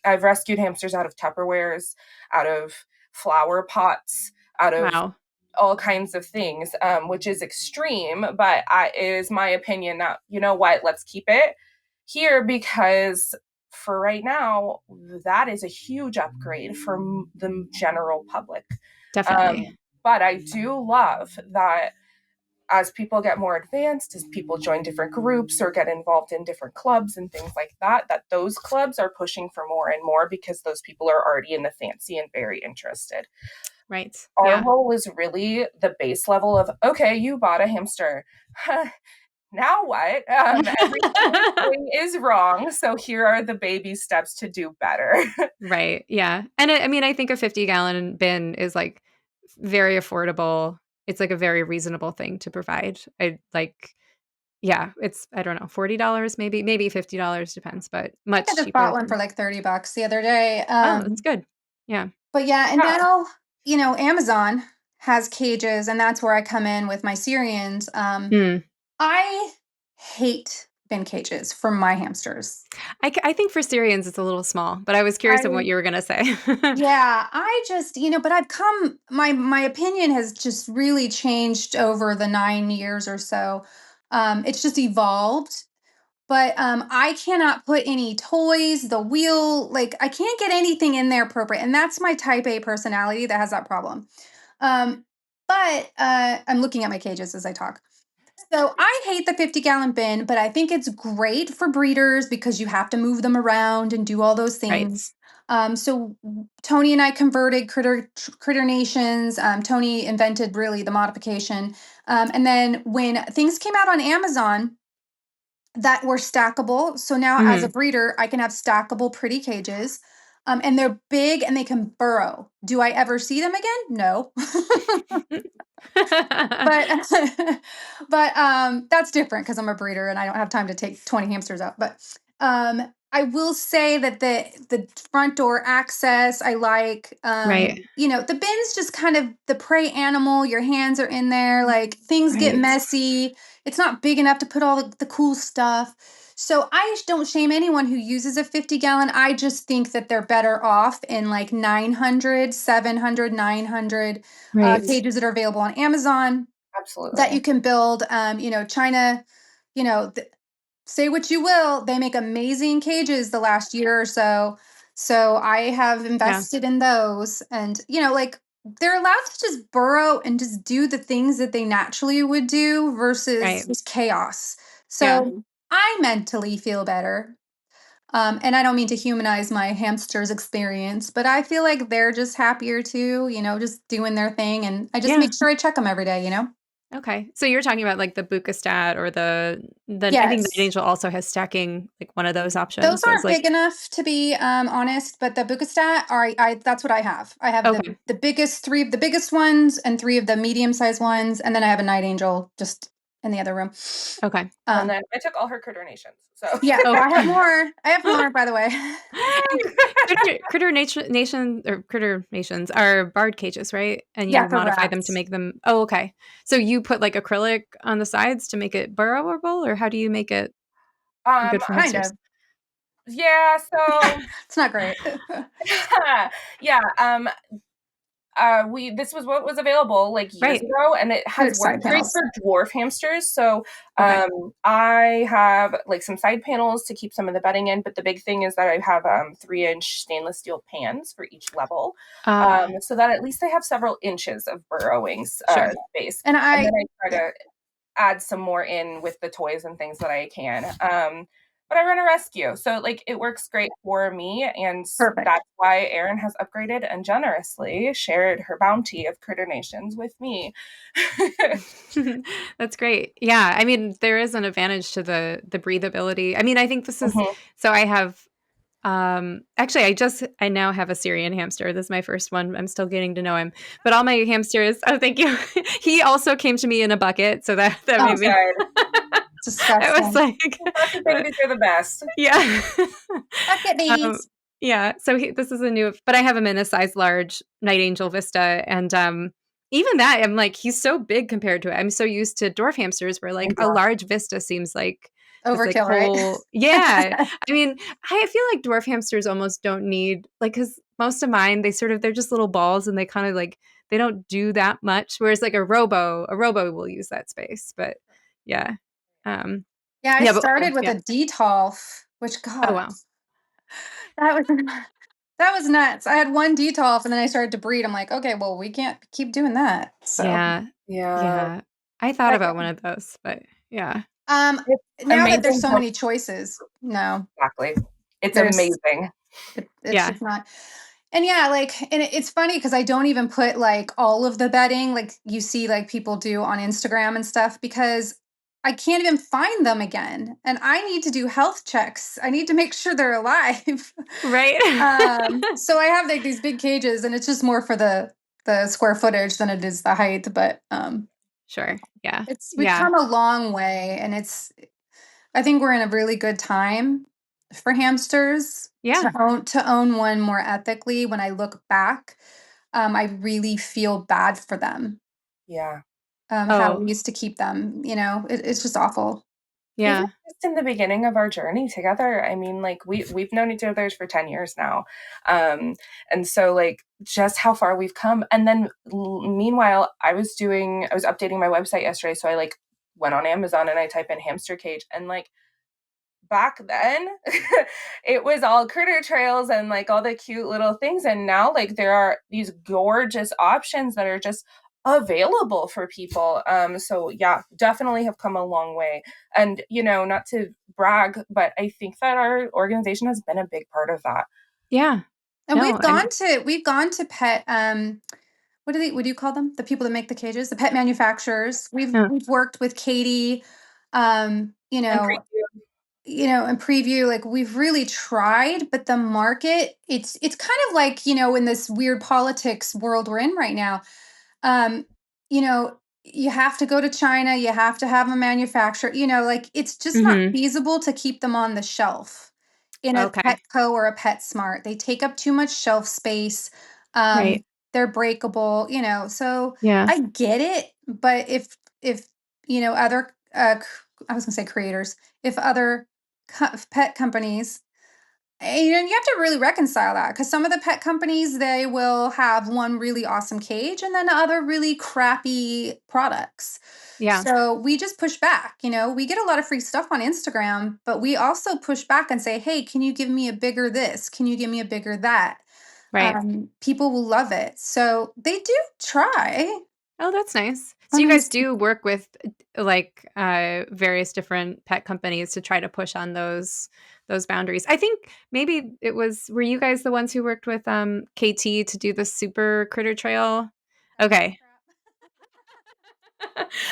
S3: I've rescued hamsters out of Tupperwares, out of flower pots, out of
S1: Wow.
S3: all kinds of things, which is extreme, but it is my opinion that, you know what, let's keep it here, because for right now, that is a huge upgrade for the general public.
S1: Definitely.
S3: But I do love that as people get more advanced, as people join different groups or get involved in different clubs and things like that, that those clubs are pushing for more and more, because those people are already in the fancy and very interested.
S1: Right.
S3: Our
S1: Yeah.
S3: role is really the base level of, okay, you bought a hamster. Now what? Everything you're doing is wrong. So here are the baby steps to do better.
S1: Right. Yeah. And I mean, I think a 50-gallon bin is like very affordable. It's like a very reasonable thing to provide. Yeah, it's, I don't know, $40 maybe $50 depends, but
S2: I think I
S1: much
S2: just bought
S1: cheaper
S2: one for
S1: than.
S2: like $30 the other day.
S1: Oh, that's good. Yeah.
S2: But yeah, and
S3: Yeah.
S2: now, Amazon has cages, and that's where I come in with my Syrians.
S1: Mm.
S2: I hate bin cages for my hamsters.
S1: I think for Syrians it's a little small, but I was curious of what
S2: I
S1: you were gonna say.
S2: Yeah, I just, but my opinion has just really changed over the 9 years or so. It's just evolved. But I cannot put any toys, the wheel, like I can't get anything in there appropriate. And that's my type A personality that has that problem. Um, but I'm looking at my cages as I talk. So I hate the 50-gallon bin, but I think it's great for breeders because you have to move them around and do all those
S1: Right.
S2: things. So Tony and I converted Critter Nations. Tony invented really the modification. And then when things came out on Amazon that were stackable, so now as a
S1: Mhm.
S2: breeder, I can have stackable pretty cages. And they're big and they can burrow. Do I ever see them again? No. But that's different because I'm a breeder and I don't have time to take 20 hamsters out. But I will say that the front door access I like.
S1: Right.
S2: The bin's just kind of the prey animal. Your hands are in there, like things get
S1: Right.
S2: messy. It's not big enough to put all the cool stuff. So I don't shame anyone who uses a 50-gallon. I just think that they're better off in like 900, 700, 900
S1: Right.
S2: cages that are available on Amazon. that you
S3: Absolutely.
S2: can build. China, say what you will, they make amazing cages the last year or so. So I have
S1: Yeah.
S2: invested in those, and like they're allowed to just burrow and just do the things that they naturally would do versus
S1: Right.
S2: just chaos.
S1: Yeah.
S2: So I mentally feel better. And I don't mean to humanize my hamster's experience, but I feel like they're just happier too, just doing their thing. And I just
S1: Yeah.
S2: make sure I check them every day.
S1: Okay. So you're talking about like the Bucastat or the I think Night
S2: Yes.
S1: Angel also has stacking, like one of those
S2: Those
S1: options. Those
S2: aren't
S1: like
S2: big enough to be honest, but the Bucastat are I that's what I have. I have
S1: okay.
S2: the biggest three of the biggest ones and three of the medium sized ones, and then I have a night angel just in the other room.
S1: Okay.
S3: And
S2: Um,
S3: then I took all her critter nations. So
S2: yeah,
S1: Oh.
S2: I have more. I have more, by the way.
S1: And critter nations are barred cages, right? And
S2: Yeah,
S1: you
S2: for
S1: modify them to
S2: rats.
S1: make them. Oh, okay. So you put like acrylic on the sides to make it burrowable, or how do you make it good for
S2: Kind
S1: hamsters?
S2: of.
S3: yeah, so
S2: It's not great.
S3: yeah, we this was what was available like years
S1: Right.
S3: ago, and it
S2: I
S3: has
S2: have side
S3: worked great
S2: panels.
S3: for dwarf hamsters. So
S1: Okay.
S3: I have like some side panels to keep some of the bedding in, but the big thing is that I have 3-inch stainless steel pans for each level, so that at least they have several inches of burrowing
S1: Sure.
S3: space.
S2: And
S3: And then
S2: I
S3: I try
S2: yeah,
S3: to add some more in with the toys and things that I can. But I run a rescue, so like it works great for me, and
S2: perfect.
S3: that's why Erin has upgraded and generously shared her bounty of critter nations with me.
S1: That's great. Yeah, I mean, there is an advantage to the breathability. I mean, I think this is
S3: Mhm.
S1: so I have actually I now have a Syrian hamster. This is my first one. I'm still getting to know him. But all my hamsters, oh thank you. He also came to me in a bucket, so that
S2: Oh,
S1: made
S3: Oh,
S1: me
S3: good.
S1: I was
S2: disgusting.
S1: like
S3: Bucket babies are the best.
S1: yeah.
S2: Bucket
S1: um
S2: babies.
S1: yeah, so this is a new but I have him in a size large Night Angel Vista and even that I'm like he's so big compared to it. I'm so used to dwarf hamsters where like a
S3: Yeah.
S1: large Vista seems like this like
S2: Overkill, right?
S1: whole yeah. I mean, I feel like dwarf hamsters almost don't need like cuz most of mine they're just little balls and they kind of like they don't do that much whereas like a robo will use that space. But yeah. Um
S2: Yeah, I
S1: yeah, but
S2: started with
S1: yeah.
S2: a DTOLF, which
S1: Oh
S2: God,
S1: wow.
S2: that was that was nuts. I had one DTOLF and then I started to breed. I'm like, okay, well, we can't keep doing that. So,
S1: Yeah.
S3: Yeah.
S1: Yeah. I thought
S2: but
S1: about one of those, but yeah.
S2: um,
S3: It's
S2: now that there's
S3: amazing
S2: so
S3: how
S2: many choices, no,
S3: exactly. It's
S2: there's
S3: amazing.
S2: it's
S1: Yeah.
S2: just not. And yeah, like, and it's funny because I don't even put like all of the bedding like you see like people do on Instagram and stuff because I can't even find them again. And I need to do health checks. I need to make sure they're alive.
S1: Right?
S2: So I have like these big cages and it's just more for the square footage than it is the height. But
S1: Sure. Yeah.
S2: we've
S1: Yeah.
S2: come a long way and I think we're in a really good time for hamsters
S1: Yeah.
S2: to own one more ethically. When I look back, I really feel bad for them.
S3: Yeah.
S2: How
S1: Oh,
S2: we used to keep them, it's just awful.
S3: Even
S1: yeah.
S3: just in the beginning of our journey together, I mean, like we've known each other for 10 years now. Um, and so like just how far we've come. And then meanwhile, I was updating my website yesterday. So I like went on Amazon and I type in hamster cage and like back then it was all critter trails and like all the cute little things, and now like there are these gorgeous options that are just available for people. So yeah, definitely have come a long way. And not to brag, but I think that our organization has been a big part of that.
S1: Yeah.
S2: And
S1: No, I mean,
S2: we've gone to pet what do you call them? The people that make the cages, the pet manufacturers.
S1: yeah.
S2: We've worked with Katie, um, you
S3: And
S2: know,
S3: preview.
S2: and preview, like we've really tried, but the market, it's kind of like, in this weird politics world we're in right now. Um, you have to go to China, you have to have a manufacturer, like it's just not
S1: Mhm.
S2: feasible to keep them on the shelf in a
S1: Okay.
S2: Petco or a PetSmart. They take up too much shelf space.
S1: Right.
S2: They're breakable, so
S1: Yeah.
S2: I get it, but if other I was gonna say creators, if other pet companies you know, you have to really reconcile that because some of the pet companies, they will have one really awesome cage and then other really crappy products.
S1: Yeah.
S2: So we just push back. You know, we get a lot of free stuff on Instagram, but we also push back and say, hey, can you give me a bigger this? Can you give me a bigger that?
S1: Right.
S2: People will love it. So they do try.
S1: Oh, that's nice.
S2: I
S1: So you
S2: mean,
S1: guys do work with like various different pet companies to try to push on those boundaries. I think maybe were you guys the ones who worked with KT to do the super critter trail? Okay.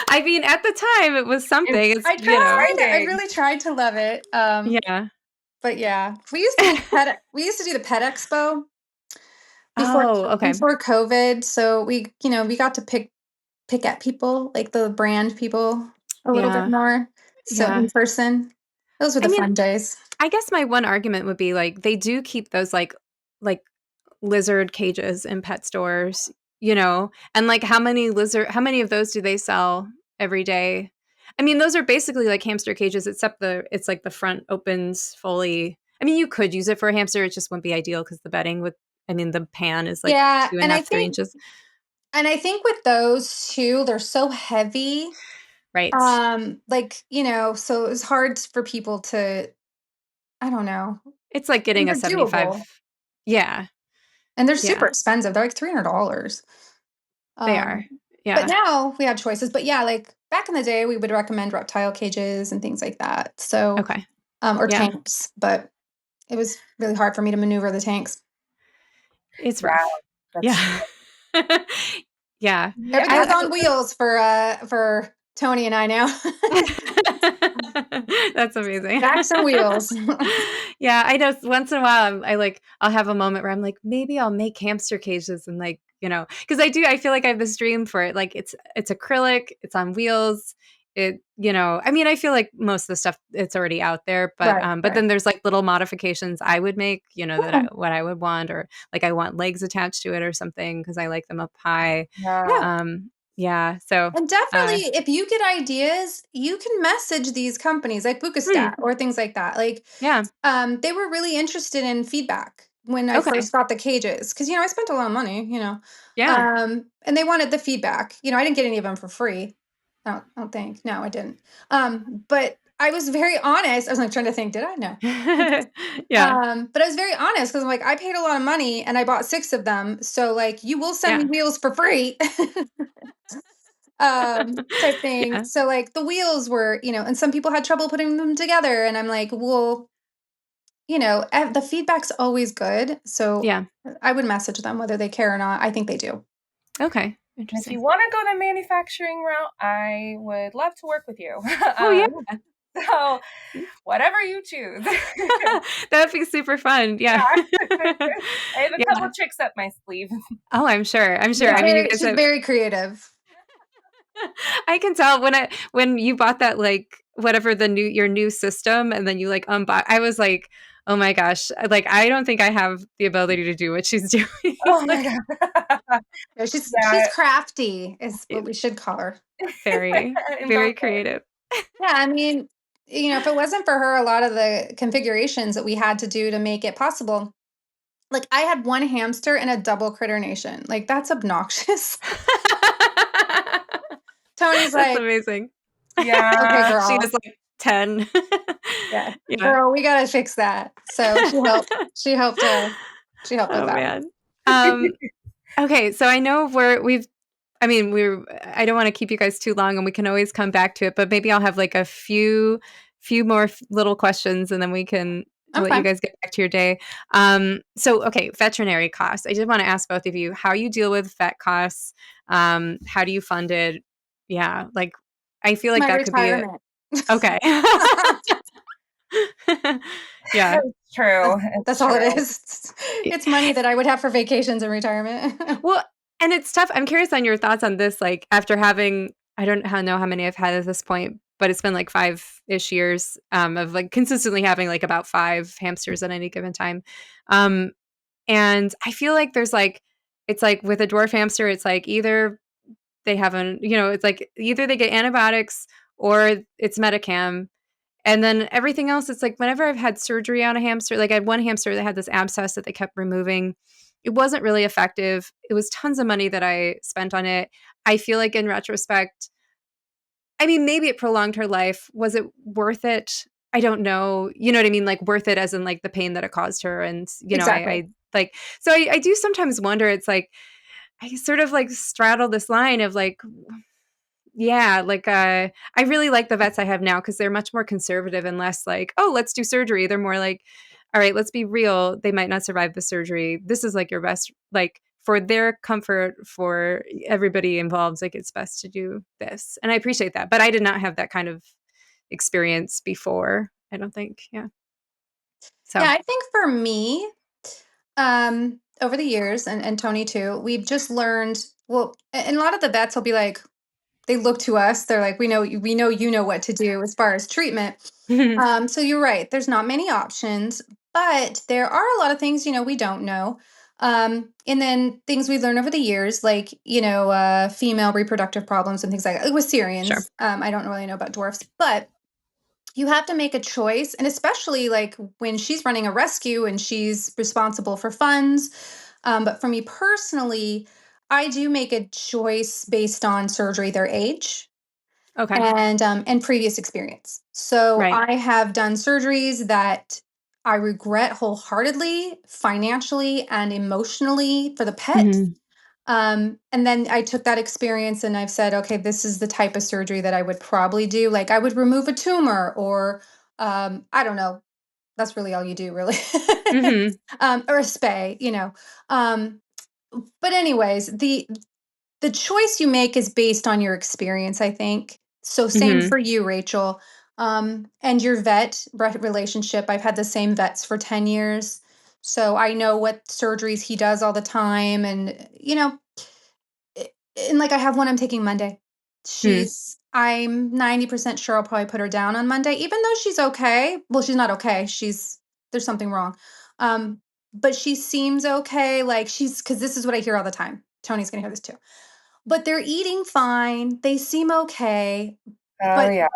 S1: I mean, at the time it was something. It's,
S2: I tried. I really tried to love it.
S1: Yeah.
S2: But yeah, we used to do we used to do the pet expo before
S1: Oh, okay.
S2: before COVID. So we got to pick at people, like the brand people a little bit
S1: Yeah.
S2: more. So
S1: Yeah.
S2: in person. Those were
S1: I
S2: the
S1: mean,
S2: fun days.
S1: I guess my one argument would be like they do keep those like lizard cages in pet stores, and like how many of those do they sell every day? I mean, those are basically like hamster cages, except it's like the front opens fully. I mean, you could use it for a hamster, it just wouldn't be ideal because the bedding would. I mean, the pan is like
S2: Yeah,
S1: 2.5, 3 inches.
S2: and I think with those too, they're so heavy.
S1: Right.
S2: So it's hard for people to, I don't know.
S1: It's like getting a
S2: They're
S1: 75.
S2: doable.
S1: Yeah.
S2: And they're super
S1: Yeah.
S2: expensive. They're like $300.
S1: They are.
S2: But
S1: Yeah.
S2: now we have choices. But yeah, like back in the day, we would recommend reptile cages and things like that. So,
S1: Okay.
S2: or
S1: Yeah.
S2: tanks, but it was really hard for me to maneuver the tanks.
S1: It's rough. Yeah. Yeah.
S2: Everything's on wheels for Tony and I now.
S1: That's amazing.
S2: Backs and wheels.
S1: Yeah, I know once in a while I'll have a moment where I'm like, maybe I'll make hamster cages and because I feel like I have this dream for it. Like it's acrylic, it's on wheels. I mean, I feel like most of the stuff it's already out there, but
S2: Right,
S1: but
S2: right.
S1: then there's like little modifications I would make,
S2: Yeah.
S1: what I would want, or like I want legs attached to it or something because I like them up high.
S3: Yeah.
S1: Yeah, so
S2: And definitely, if you get ideas, you can message these companies like Bookastat or things like that. Like,
S1: yeah.
S2: they were really interested in feedback when I
S1: Okay.
S2: first got the cages because I spent a lot of money,
S1: Yeah.
S2: and they wanted the feedback. I didn't get any of them for free. I don't think. No, I didn't. But I was very honest. I was like trying to think, did I? No.
S1: Yeah.
S2: But I was very honest because I'm like, I paid a lot of money and I bought 6 of them. So like, you will send me
S1: Yeah.
S2: wheels for free. Type thing.
S1: Yeah.
S2: So like the wheels were, and some people had trouble putting them together. And I'm like, well, the feedback's always good. So
S1: Yeah.
S2: I would message them whether they care or not. I think they do.
S1: Okay.
S3: If
S1: Interesting.
S3: you want to go the manufacturing route, I would love to work with you.
S1: Oh, yeah.
S3: So whatever you choose.
S1: That'd be super fun. Yeah.
S3: I have a
S1: Yeah.
S3: couple tricks up my sleeve.
S1: Oh, I'm sure. I'm sure.
S2: She's
S1: I mean, you guys
S2: she's very creative.
S1: I can tell when you bought that, like whatever your new system, and then you like unbox. I was like, oh my gosh, like I don't think I have the ability to do what she's doing.
S3: Oh my God.
S2: Yeah, she's crafty is what we should call her.
S1: Very, very creative.
S2: Yeah, I mean, if it wasn't for her, a lot of the configurations that we had to do to make it possible. Like I had one hamster in a double critter nation. Like that's obnoxious. Tony's
S1: That's
S2: like,
S1: amazing.
S3: Yeah.
S2: okay, girl.
S1: She was like 10.
S2: Yeah.
S1: Yeah.
S2: Girl, we gotta fix that. So she helped. She helped. She helped with that.
S1: Man. Okay, so I know I don't want to keep you guys too long, and we can always come back to it, but maybe I'll have like a few more little questions, and then we can let you guys get back to your day. So okay, veterinary costs. I did want to ask both of you how you deal with vet costs. How do you fund it? Yeah, like I feel like that
S2: retirement.
S1: Could be okay. Yeah,
S3: it's true.
S2: That's all it is. It's money that I would have for vacations and retirement.
S1: Well, and it's tough. I'm curious on your thoughts on this. Like after having, I don't know how many I've had at this point, but it's been like 5-ish years of like consistently having like about 5 hamsters at any given time. And I feel like it's like with a dwarf hamster, it's like either they have it's like either they get antibiotics or it's Medicam. And then everything else, it's like whenever I've had surgery on a hamster, like I had one hamster that had this abscess that they kept removing. It wasn't really effective. It was tons of money that I spent on it. I feel like in retrospect, I mean, maybe it prolonged her life. Was it worth it? I don't know. You know what I mean? Like worth it as in like the pain that it caused her. And,
S2: Exactly.
S1: I like, so I do sometimes wonder, it's like, I sort of like straddle this line of like, yeah, like I really like the vets I have now because they're much more conservative and less like, oh, let's do surgery. They're more like, all right, let's be real. They might not survive the surgery. This is like your best, like for their comfort, for everybody involved, like it's best to do this. And I appreciate that. But I did not have that kind of experience before, I don't think. Yeah.
S2: Yeah,
S1: So,
S2: I think for me, over the years, and Tony too, we've just learned, well, and a lot of the vets will be like, they look to us, they're like, we know you know what to do as far as treatment. So you're right, there's not many options, but there are a lot of things, we don't know. And then things we learn over the years, like, female reproductive problems and things like that. Like with
S1: sure.
S2: Syrians, I don't really know about dwarfs, but you have to make a choice, and especially like when she's running a rescue and she's responsible for funds. But for me personally, I do make a choice based on surgery, their age,
S1: Okay.
S2: and previous experience. So
S1: Right.
S2: I have done surgeries that I regret wholeheartedly, financially and emotionally for the pet.
S1: Hmm.
S2: And then I took that experience and I've said, okay, this is the type of surgery that I would probably do. Like I would remove a tumor, or I don't know. That's really all you do, really.
S1: Hmm.
S2: Or a spay, Um, but anyways, the choice you make is based on your experience, I think. So same
S1: Hmm.
S2: for you, Rachel. And your relationship. I've had the same vets for 10 years. So I know what surgeries he does all the time. And, and like I have one I'm taking Monday.
S1: Hmm.
S2: I'm 90% sure I'll probably put her down on Monday, even though she's okay. Well, she's not okay. There's something wrong. Um, but she seems okay. Like because this is what I hear all the time. Tony's going to hear this too, but they're eating fine. They seem okay.
S3: Oh
S2: But
S3: yeah.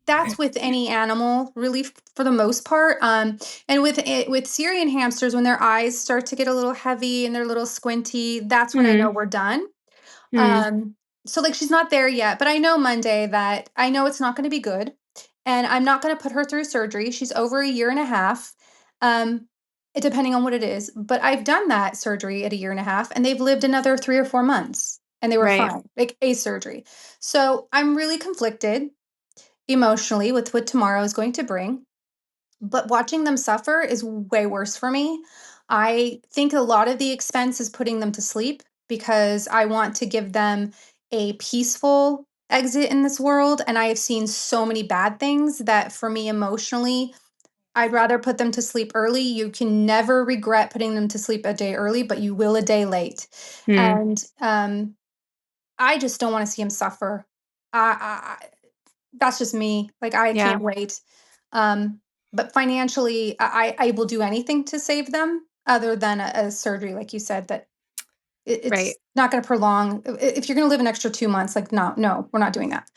S2: that's with any animal, really, for the most part. And with Syrian hamsters, when their eyes start to get a little heavy and they're a little squinty, that's when I know
S1: Hmm.
S2: we're done.
S1: Hmm.
S2: Um, so like she's not there yet, but I know Monday that I know it's not going to be good, and I'm not going to put her through surgery. She's over a year and a half. Um, depending on what it is, but I've done that surgery at a year and a half, and they've lived another 3 or 4 months, and they were
S1: Right.
S2: fine, like a surgery. So I'm really conflicted emotionally with what tomorrow is going to bring. But watching them suffer is way worse for me. I think a lot of the expense is putting them to sleep because I want to give them a peaceful exit in this world. And I have seen so many bad things that for me emotionally, I'd rather put them to sleep early. You can never regret putting them to sleep a day early, but you will a day late.
S1: Hmm.
S2: And I just don't want to see him suffer. That's just me. Like I
S1: Yeah.
S2: can't wait. Um, but financially, I will do anything to save them, other than a surgery, like you said. That
S1: Right.
S2: it's not going to prolong. If you're going to live an extra 2 months, like no, we're not doing that.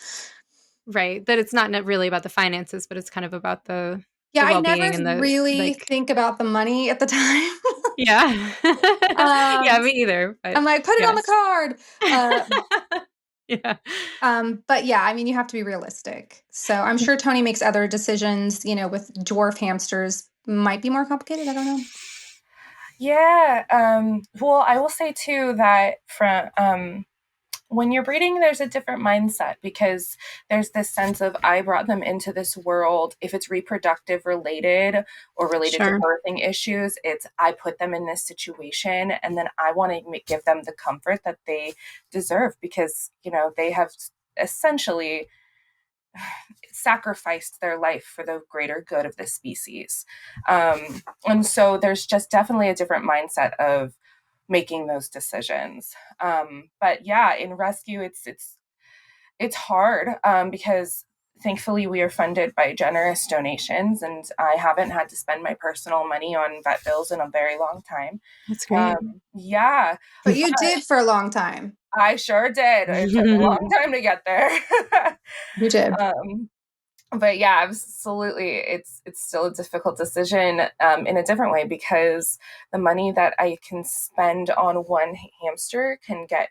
S1: Right. That it's not really about the finances, but it's kind of about
S2: Yeah,
S1: the
S2: I never
S1: well-being and the
S2: really
S1: like,
S2: think about the money at the time.
S1: yeah. Yeah,
S2: um,
S1: me either, but
S2: I'm like, put it on the
S1: yes.
S2: card.
S1: Yeah.
S2: But yeah, I mean, you have to be realistic. So I'm sure Tony makes other decisions, with dwarf hamsters might be more complicated. I don't know.
S3: Yeah. Well, I will say too that from when you're breeding, there's a different mindset because there's this sense of I brought them into this world. If it's reproductive related or related to
S1: Sure.
S3: birthing issues, it's I put them in this situation and then I want to give them the comfort that they deserve because, they have essentially sacrificed their life for the greater good of the species. And so there's just definitely a different mindset of making those decisions. But yeah, in rescue, it's hard because thankfully we are funded by generous donations, and I haven't had to spend my personal money on vet bills in a very long time.
S1: That's great.
S3: Yeah,
S2: But you did for a long time.
S3: I sure did. It took a long time to get there.
S2: You did.
S3: um, but yeah, absolutely. It's still a difficult decision in a different way because the money that I can spend on one hamster can get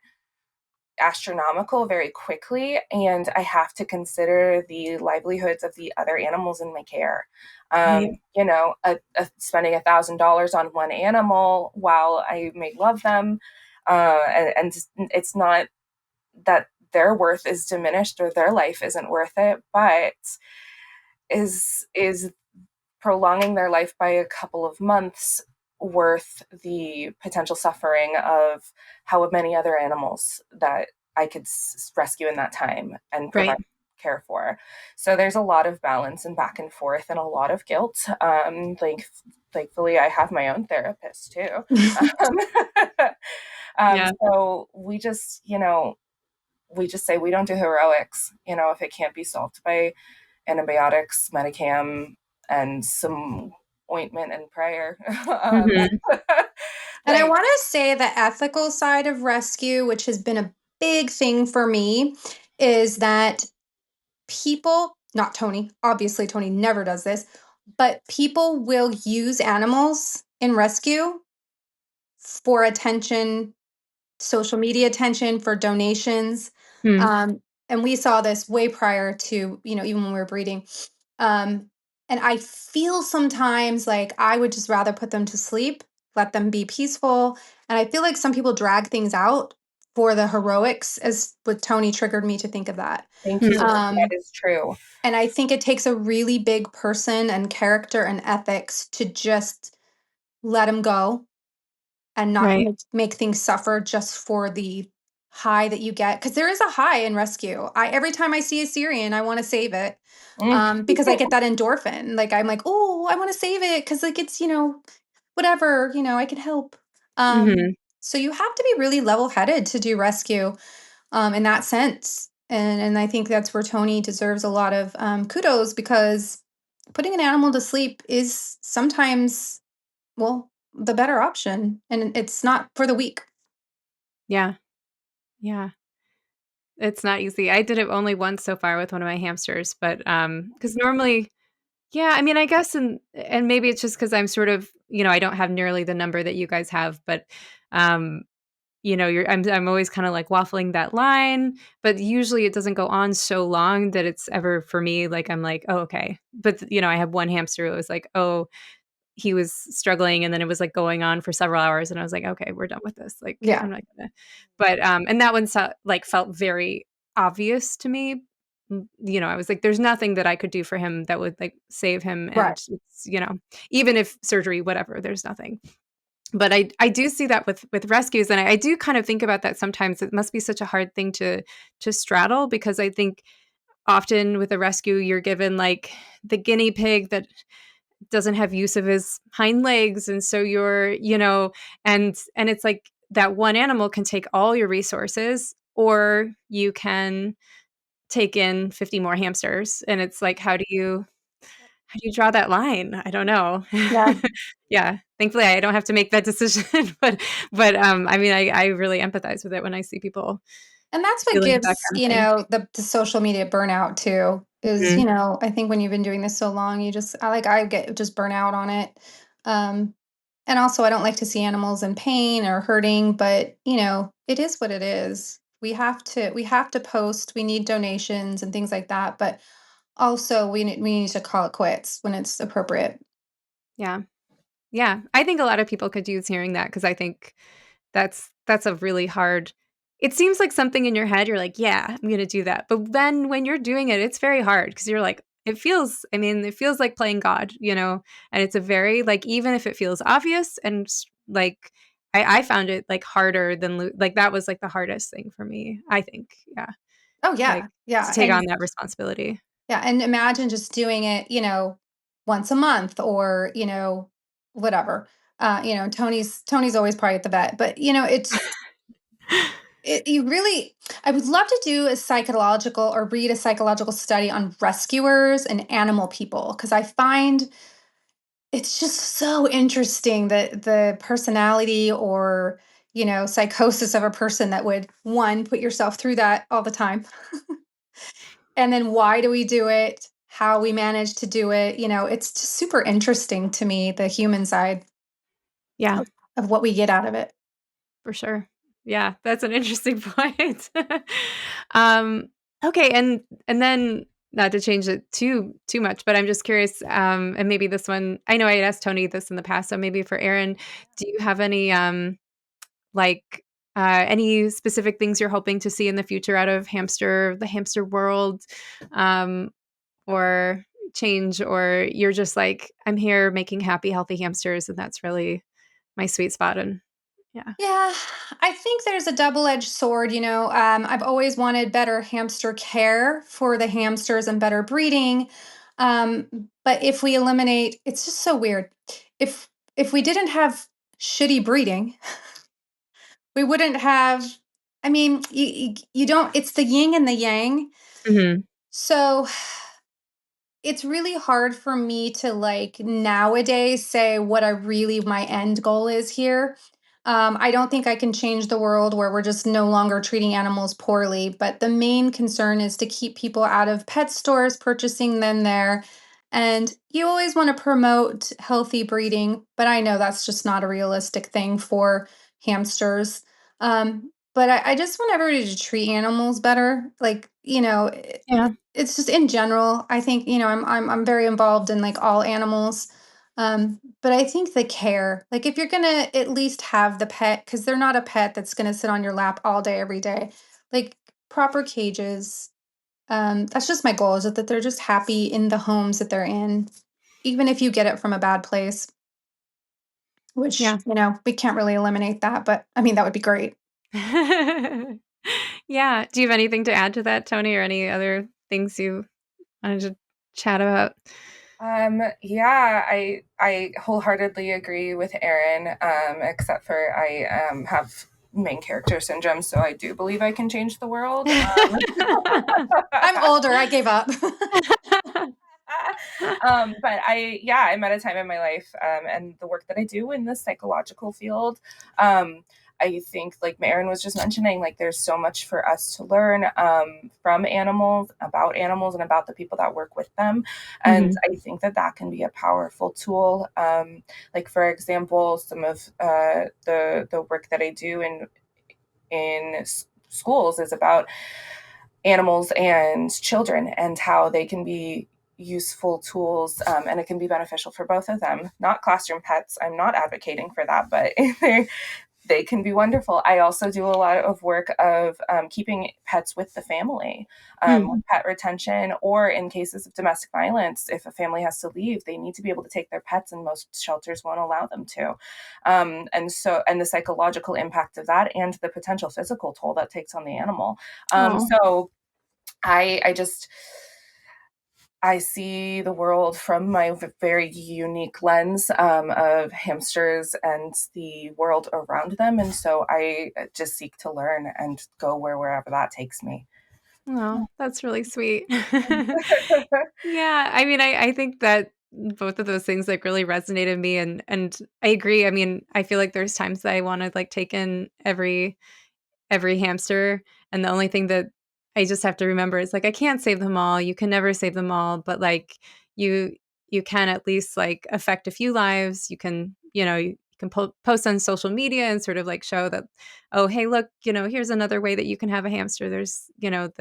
S3: astronomical very quickly, and I have to consider the livelihoods of the other animals in my care.
S1: Right.
S3: Spending $1,000 on one animal while I may love them, and it's not that their worth is diminished or their life isn't worth it, but is prolonging their life by a couple of months worth the potential suffering of how many other animals that I could rescue in that time and provide
S1: Right.
S3: care for. So there's a lot of balance and back and forth and a lot of guilt. Thankfully, I have my own therapist too.
S1: Yeah.
S3: So we just say we don't do heroics. If it can't be solved by antibiotics, Medicam, and some ointment and prayer.
S1: Hmm.
S2: And I
S3: like,
S2: want to say the ethical side of rescue, which has been a big thing for me, is that people, not Tony, obviously, Tony never does this, but people will use animals in rescue for attention, social media attention, for donations.
S1: Hmm.
S2: Um, and we saw this way prior to, even when we were breeding. Um, and I feel sometimes like I would just rather put them to sleep, let them be peaceful. And I feel like some people drag things out for the heroics, as what Tony triggered me to think of that.
S3: thank you.
S1: Hmm.
S3: That
S2: Um,
S3: is true.
S2: and I think it takes a really big person and character and ethics to just let them go and not
S1: Right.
S2: make things suffer just for the high that you get, because there is a high in rescue. I Every time I see a Syrian, I want to save it,
S3: Mm.
S2: because I get that endorphin. Like, I'm like, oh, I want to save it because, like, it's, whatever, I can help.
S1: Hmm.
S2: So you have to be really level headed to do rescue, in that sense. And I think that's where Tony deserves a lot of kudos, because putting an animal to sleep is sometimes, well, the better option, and it's not for the weak.
S1: Yeah. Yeah. It's not easy. I did it only once so far with one of my hamsters, but because normally, yeah, I mean, I guess, and maybe it's just because I'm sort of, I don't have nearly the number that you guys have, but um, I'm always kind of like waffling that line, but usually it doesn't go on so long that it's ever for me like I'm like, oh, okay. But I have one hamster who was like, oh, he was struggling and then it was like going on for several hours and I was like, okay, we're done with this. Like
S2: Yeah,
S1: I'm not gonna. But and that one like felt very obvious to me. I was like, there's nothing that I could do for him that would like save him. And
S2: right.
S1: it's, even if surgery, whatever, there's nothing. But I do see that with rescues, and I do kind of think about that sometimes. It must be such a hard thing to straddle because I think often with a rescue, you're given like the guinea pig that doesn't have use of his hind legs, and so you're, and it's like that one animal can take all your resources, or you can take in 50 more hamsters, and it's like, how do you draw that line? I don't know.
S2: Yeah.
S1: Yeah, thankfully, I don't have to make that decision, but I mean, I really empathize with it when I see people
S2: And that's what
S1: feeling that
S2: gives,
S1: kind of thing.
S2: the social media burnout too, is,
S1: Mhm.
S2: I think when you've been doing this so long, I get just burnout on it. Um, and also I don't like to see animals in pain or hurting, but it is what it is. We have to post, we need donations and things like that, but also we need to call it quits when it's appropriate.
S1: Yeah. Yeah, I think a lot of people could use hearing that because I think that's a really hard. It seems like something in your head, you're like, "Yeah, I'm gonna do that." But then when you're doing it, it's very hard because 'cause you're like it feels like playing God, and it's a very like, even if it feels obvious and like, I found it, like, harder than like, that was, like, the hardest thing for me, I think, yeah,
S2: Oh
S1: like,
S2: yeah,
S1: to
S2: yeah.
S1: take on that responsibility.
S2: Yeah, and imagine just doing it, once a month, or, whatever. Tony's always probably at the vet, but you really, I would love to do a psychological or read a psychological study on rescuers and animal people, because I find it's just so interesting that the personality, or, psychosis of a person that would, one, put yourself through that all the time. And then, why do we do it? how we manage to do it. It's just super interesting to me, the human side
S1: Yeah,
S2: of what we get out of it.
S1: for sure. Yeah, that's an interesting point. um, okay, and then not to change it too much, but I'm just curious. And maybe this one, I know I had asked Tony this in the past, so maybe for Erin, do you have any like any specific things you're hoping to see in the future out of the hamster world, um, or change, or you're just like, I'm here making happy, healthy hamsters, and that's really my sweet spot. And yeah.
S2: Yeah, I think there's a double-edged sword. I've always wanted better hamster care for the hamsters and better breeding. But if we eliminate, it's just so weird. If we didn't have shitty breeding, we wouldn't have. I mean, you don't. It's the yin and the yang.
S1: Mhm.
S2: So it's really hard for me to like nowadays say what I really my end goal is here. I don't think I can change the world where we're just no longer treating animals poorly, but the main concern is to keep people out of pet stores, purchasing them there. And you always want to promote healthy breeding, but I know that's just not a realistic thing for hamsters. But I just want everybody to treat animals better. Like,
S1: Yeah.
S2: it's just in general. I think I'm very involved in like all animals, but I think the care, like if you're gonna at least have the pet, because they're not a pet that's gonna sit on your lap all day every day, like proper cages. That's just my goal, is that they're just happy in the homes that they're in, even if you get it from a bad place. Which
S1: Yeah.
S2: we can't really eliminate that, but I mean that would be great.
S1: Yeah. Do you have anything to add to that, Tony, or any other things you wanted to chat about?
S3: Yeah, I wholeheartedly agree with Erin, except for I have main character syndrome, so I do believe I can change the world.
S2: I'm older. I gave up.
S3: But I'm at a time in my life, and the work that I do in the psychological field, I think, like Erin was just mentioning, like there's so much for us to learn from animals, and about the people that work with them. And
S1: Mhm.
S3: I think that can be a powerful tool. Like for example, some of the work that I do in schools is about animals and children and how they can be useful tools, and it can be beneficial for both of them. Not classroom pets. I'm not advocating for that, but they can be wonderful. I also do a lot of work of keeping pets with the family,
S1: Mm.
S3: with pet retention, or in cases of domestic violence, if a family has to leave, they need to be able to take their pets, and most shelters won't allow them to. And the psychological impact of that, and the potential physical toll that takes on the animal.
S1: Oh.
S3: So I just I see the world from my very unique lens of hamsters and the world around them, and so I just seek to learn and go wherever that takes me.
S1: Oh, that's really sweet. Yeah, I mean, I think that both of those things, like, really resonated me, and I agree. I mean, I feel like there's times that I wanna, like, take in every hamster, and the only thing that I just have to remember is, like, I can't save them all, you can never save them all, but, like, you you can at least, like, affect a few lives. You can post on social media and sort of, like, show that, "Oh, hey, look, here's another way that you can have a hamster." There's, and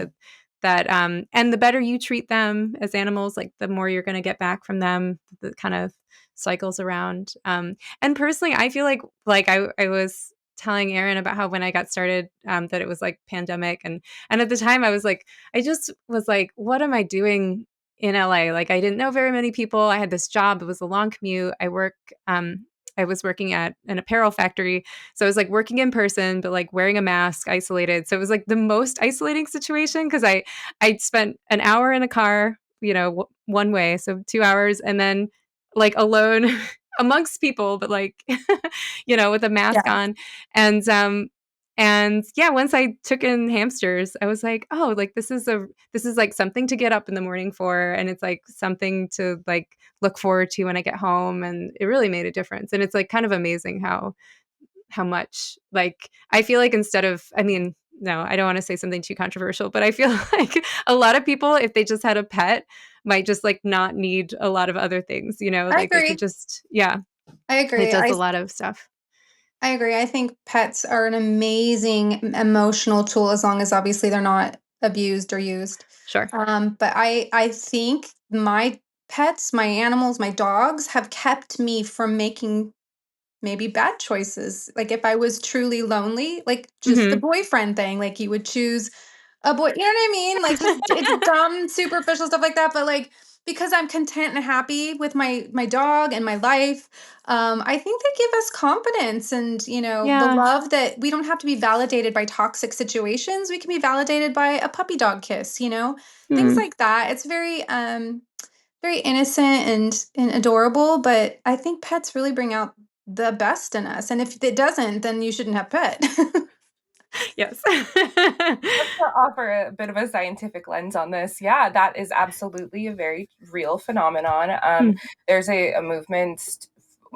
S1: the better you treat them as animals, like, the more you're gonna get back from them, the kind of cycles around. And personally, I feel like I was telling Erin about how when I got started, that it was like pandemic, and at the time I just was like, what am I doing in LA? Like, I didn't know very many people. I had this job. It was a long commute. I was working at an apparel factory. So I was like working in person, but like wearing a mask, isolated. So it was like the most isolating situation because I'd spent an hour in a car, one way, so 2 hours, and then like alone amongst people, but like, with a mask
S2: Yeah.
S1: on. And yeah, once I took in hamsters, I was like, oh, like this is like something to get up in the morning for, and it's like something to like look forward to when I get home, and it really made a difference. And it's like kind of amazing how much, like, I feel like instead of, I mean, no, I don't want to say something too controversial, but I feel like a lot of people, if they just had a pet, might just like not need a lot of other things, you know,
S2: I
S1: like it
S2: agree.
S1: could just, yeah,
S2: I
S1: it
S2: agree.
S1: does a lot of stuff.
S2: I agree. I think pets are an amazing emotional tool as long as obviously they're not abused or used.
S1: Sure.
S2: But I think my pets, my animals, my dogs have kept me from making maybe bad choices. Like if I was truly lonely, like just the
S1: Hmm.
S2: boyfriend thing, like you would choose a boy, you know what I mean? Like just it's dumb, superficial stuff like that. But like because I'm content and happy with my dog and my life, I think they give us confidence and the
S1: Yeah.
S2: love that we don't have to be validated by toxic situations. We can be validated by a puppy dog kiss, things
S1: Hmm.
S2: like that. It's very innocent and adorable, but I think pets really bring out the best in us. And if it doesn't, then you shouldn't have pet.
S1: Yes.
S3: Just to offer a bit of a scientific lens on this, yeah, that is absolutely a very real phenomenon. There's a movement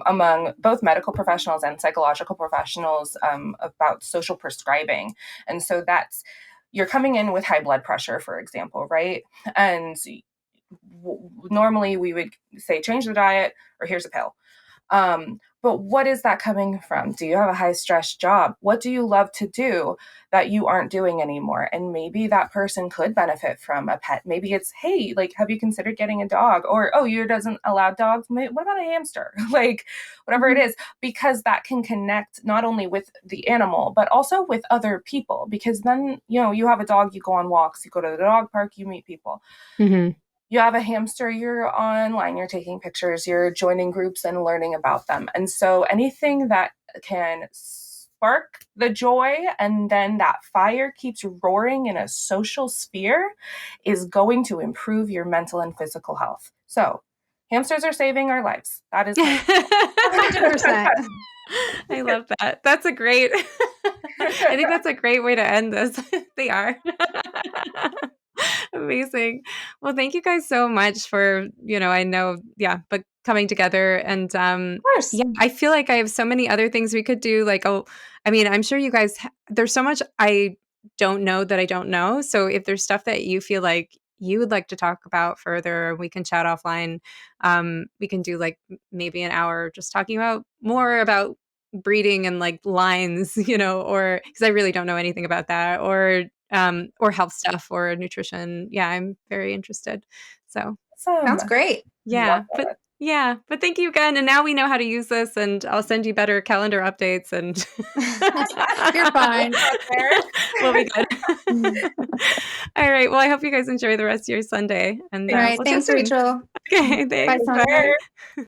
S3: among both medical professionals and psychological professionals about social prescribing. And so that's, you're coming in with high blood pressure, for example, right? And normally we would say, change the diet or here's a pill. But what is that coming from? Do you have a high stress job? What do you love to do that you aren't doing anymore? And maybe that person could benefit from a pet. Maybe it's, hey, like, have you considered getting a dog? Or, oh, you doesn't allow dogs. What about a hamster? Like, whatever it is, because that can connect not only with the animal, but also with other people. Because then, you have a dog, you go on walks, you go to the dog park, you meet people.
S1: Mm-hmm.
S3: You have a hamster, you're online, you're taking pictures, you're joining groups and learning about them. And so anything that can spark the joy and then that fire keeps roaring in a social sphere is going to improve your mental and physical health. So hamsters are saving our lives. That is
S2: 100%.
S1: I love that. That's a great, I think that's a great way to end this. They are. Amazing. Well, thank you guys so much for, I know, yeah, but coming together and
S2: Of course.
S1: yeah, I feel like I have so many other things we could do. Like, oh, I mean, I'm sure you guys, there's so much I don't know that I don't know. So if there's stuff that you feel like you would like to talk about further, we can chat offline. We can do like maybe an hour just talking about more about breeding and like lines, or because I really don't know anything about that, or health stuff or nutrition. Yeah, I'm very interested. So
S2: Sounds great.
S1: yeah, but thank you again. And now we know how to use this, and I'll send you better calendar updates. And
S2: You're fine.
S1: We'll be good. All right. Well, I hope you guys enjoy the rest of your Sunday, and
S2: All right.
S1: we'll chat
S2: Thanks,
S1: soon.
S2: Rachel.
S1: Okay.
S2: Bye,
S1: Thanks.
S2: Tony.
S1: Bye.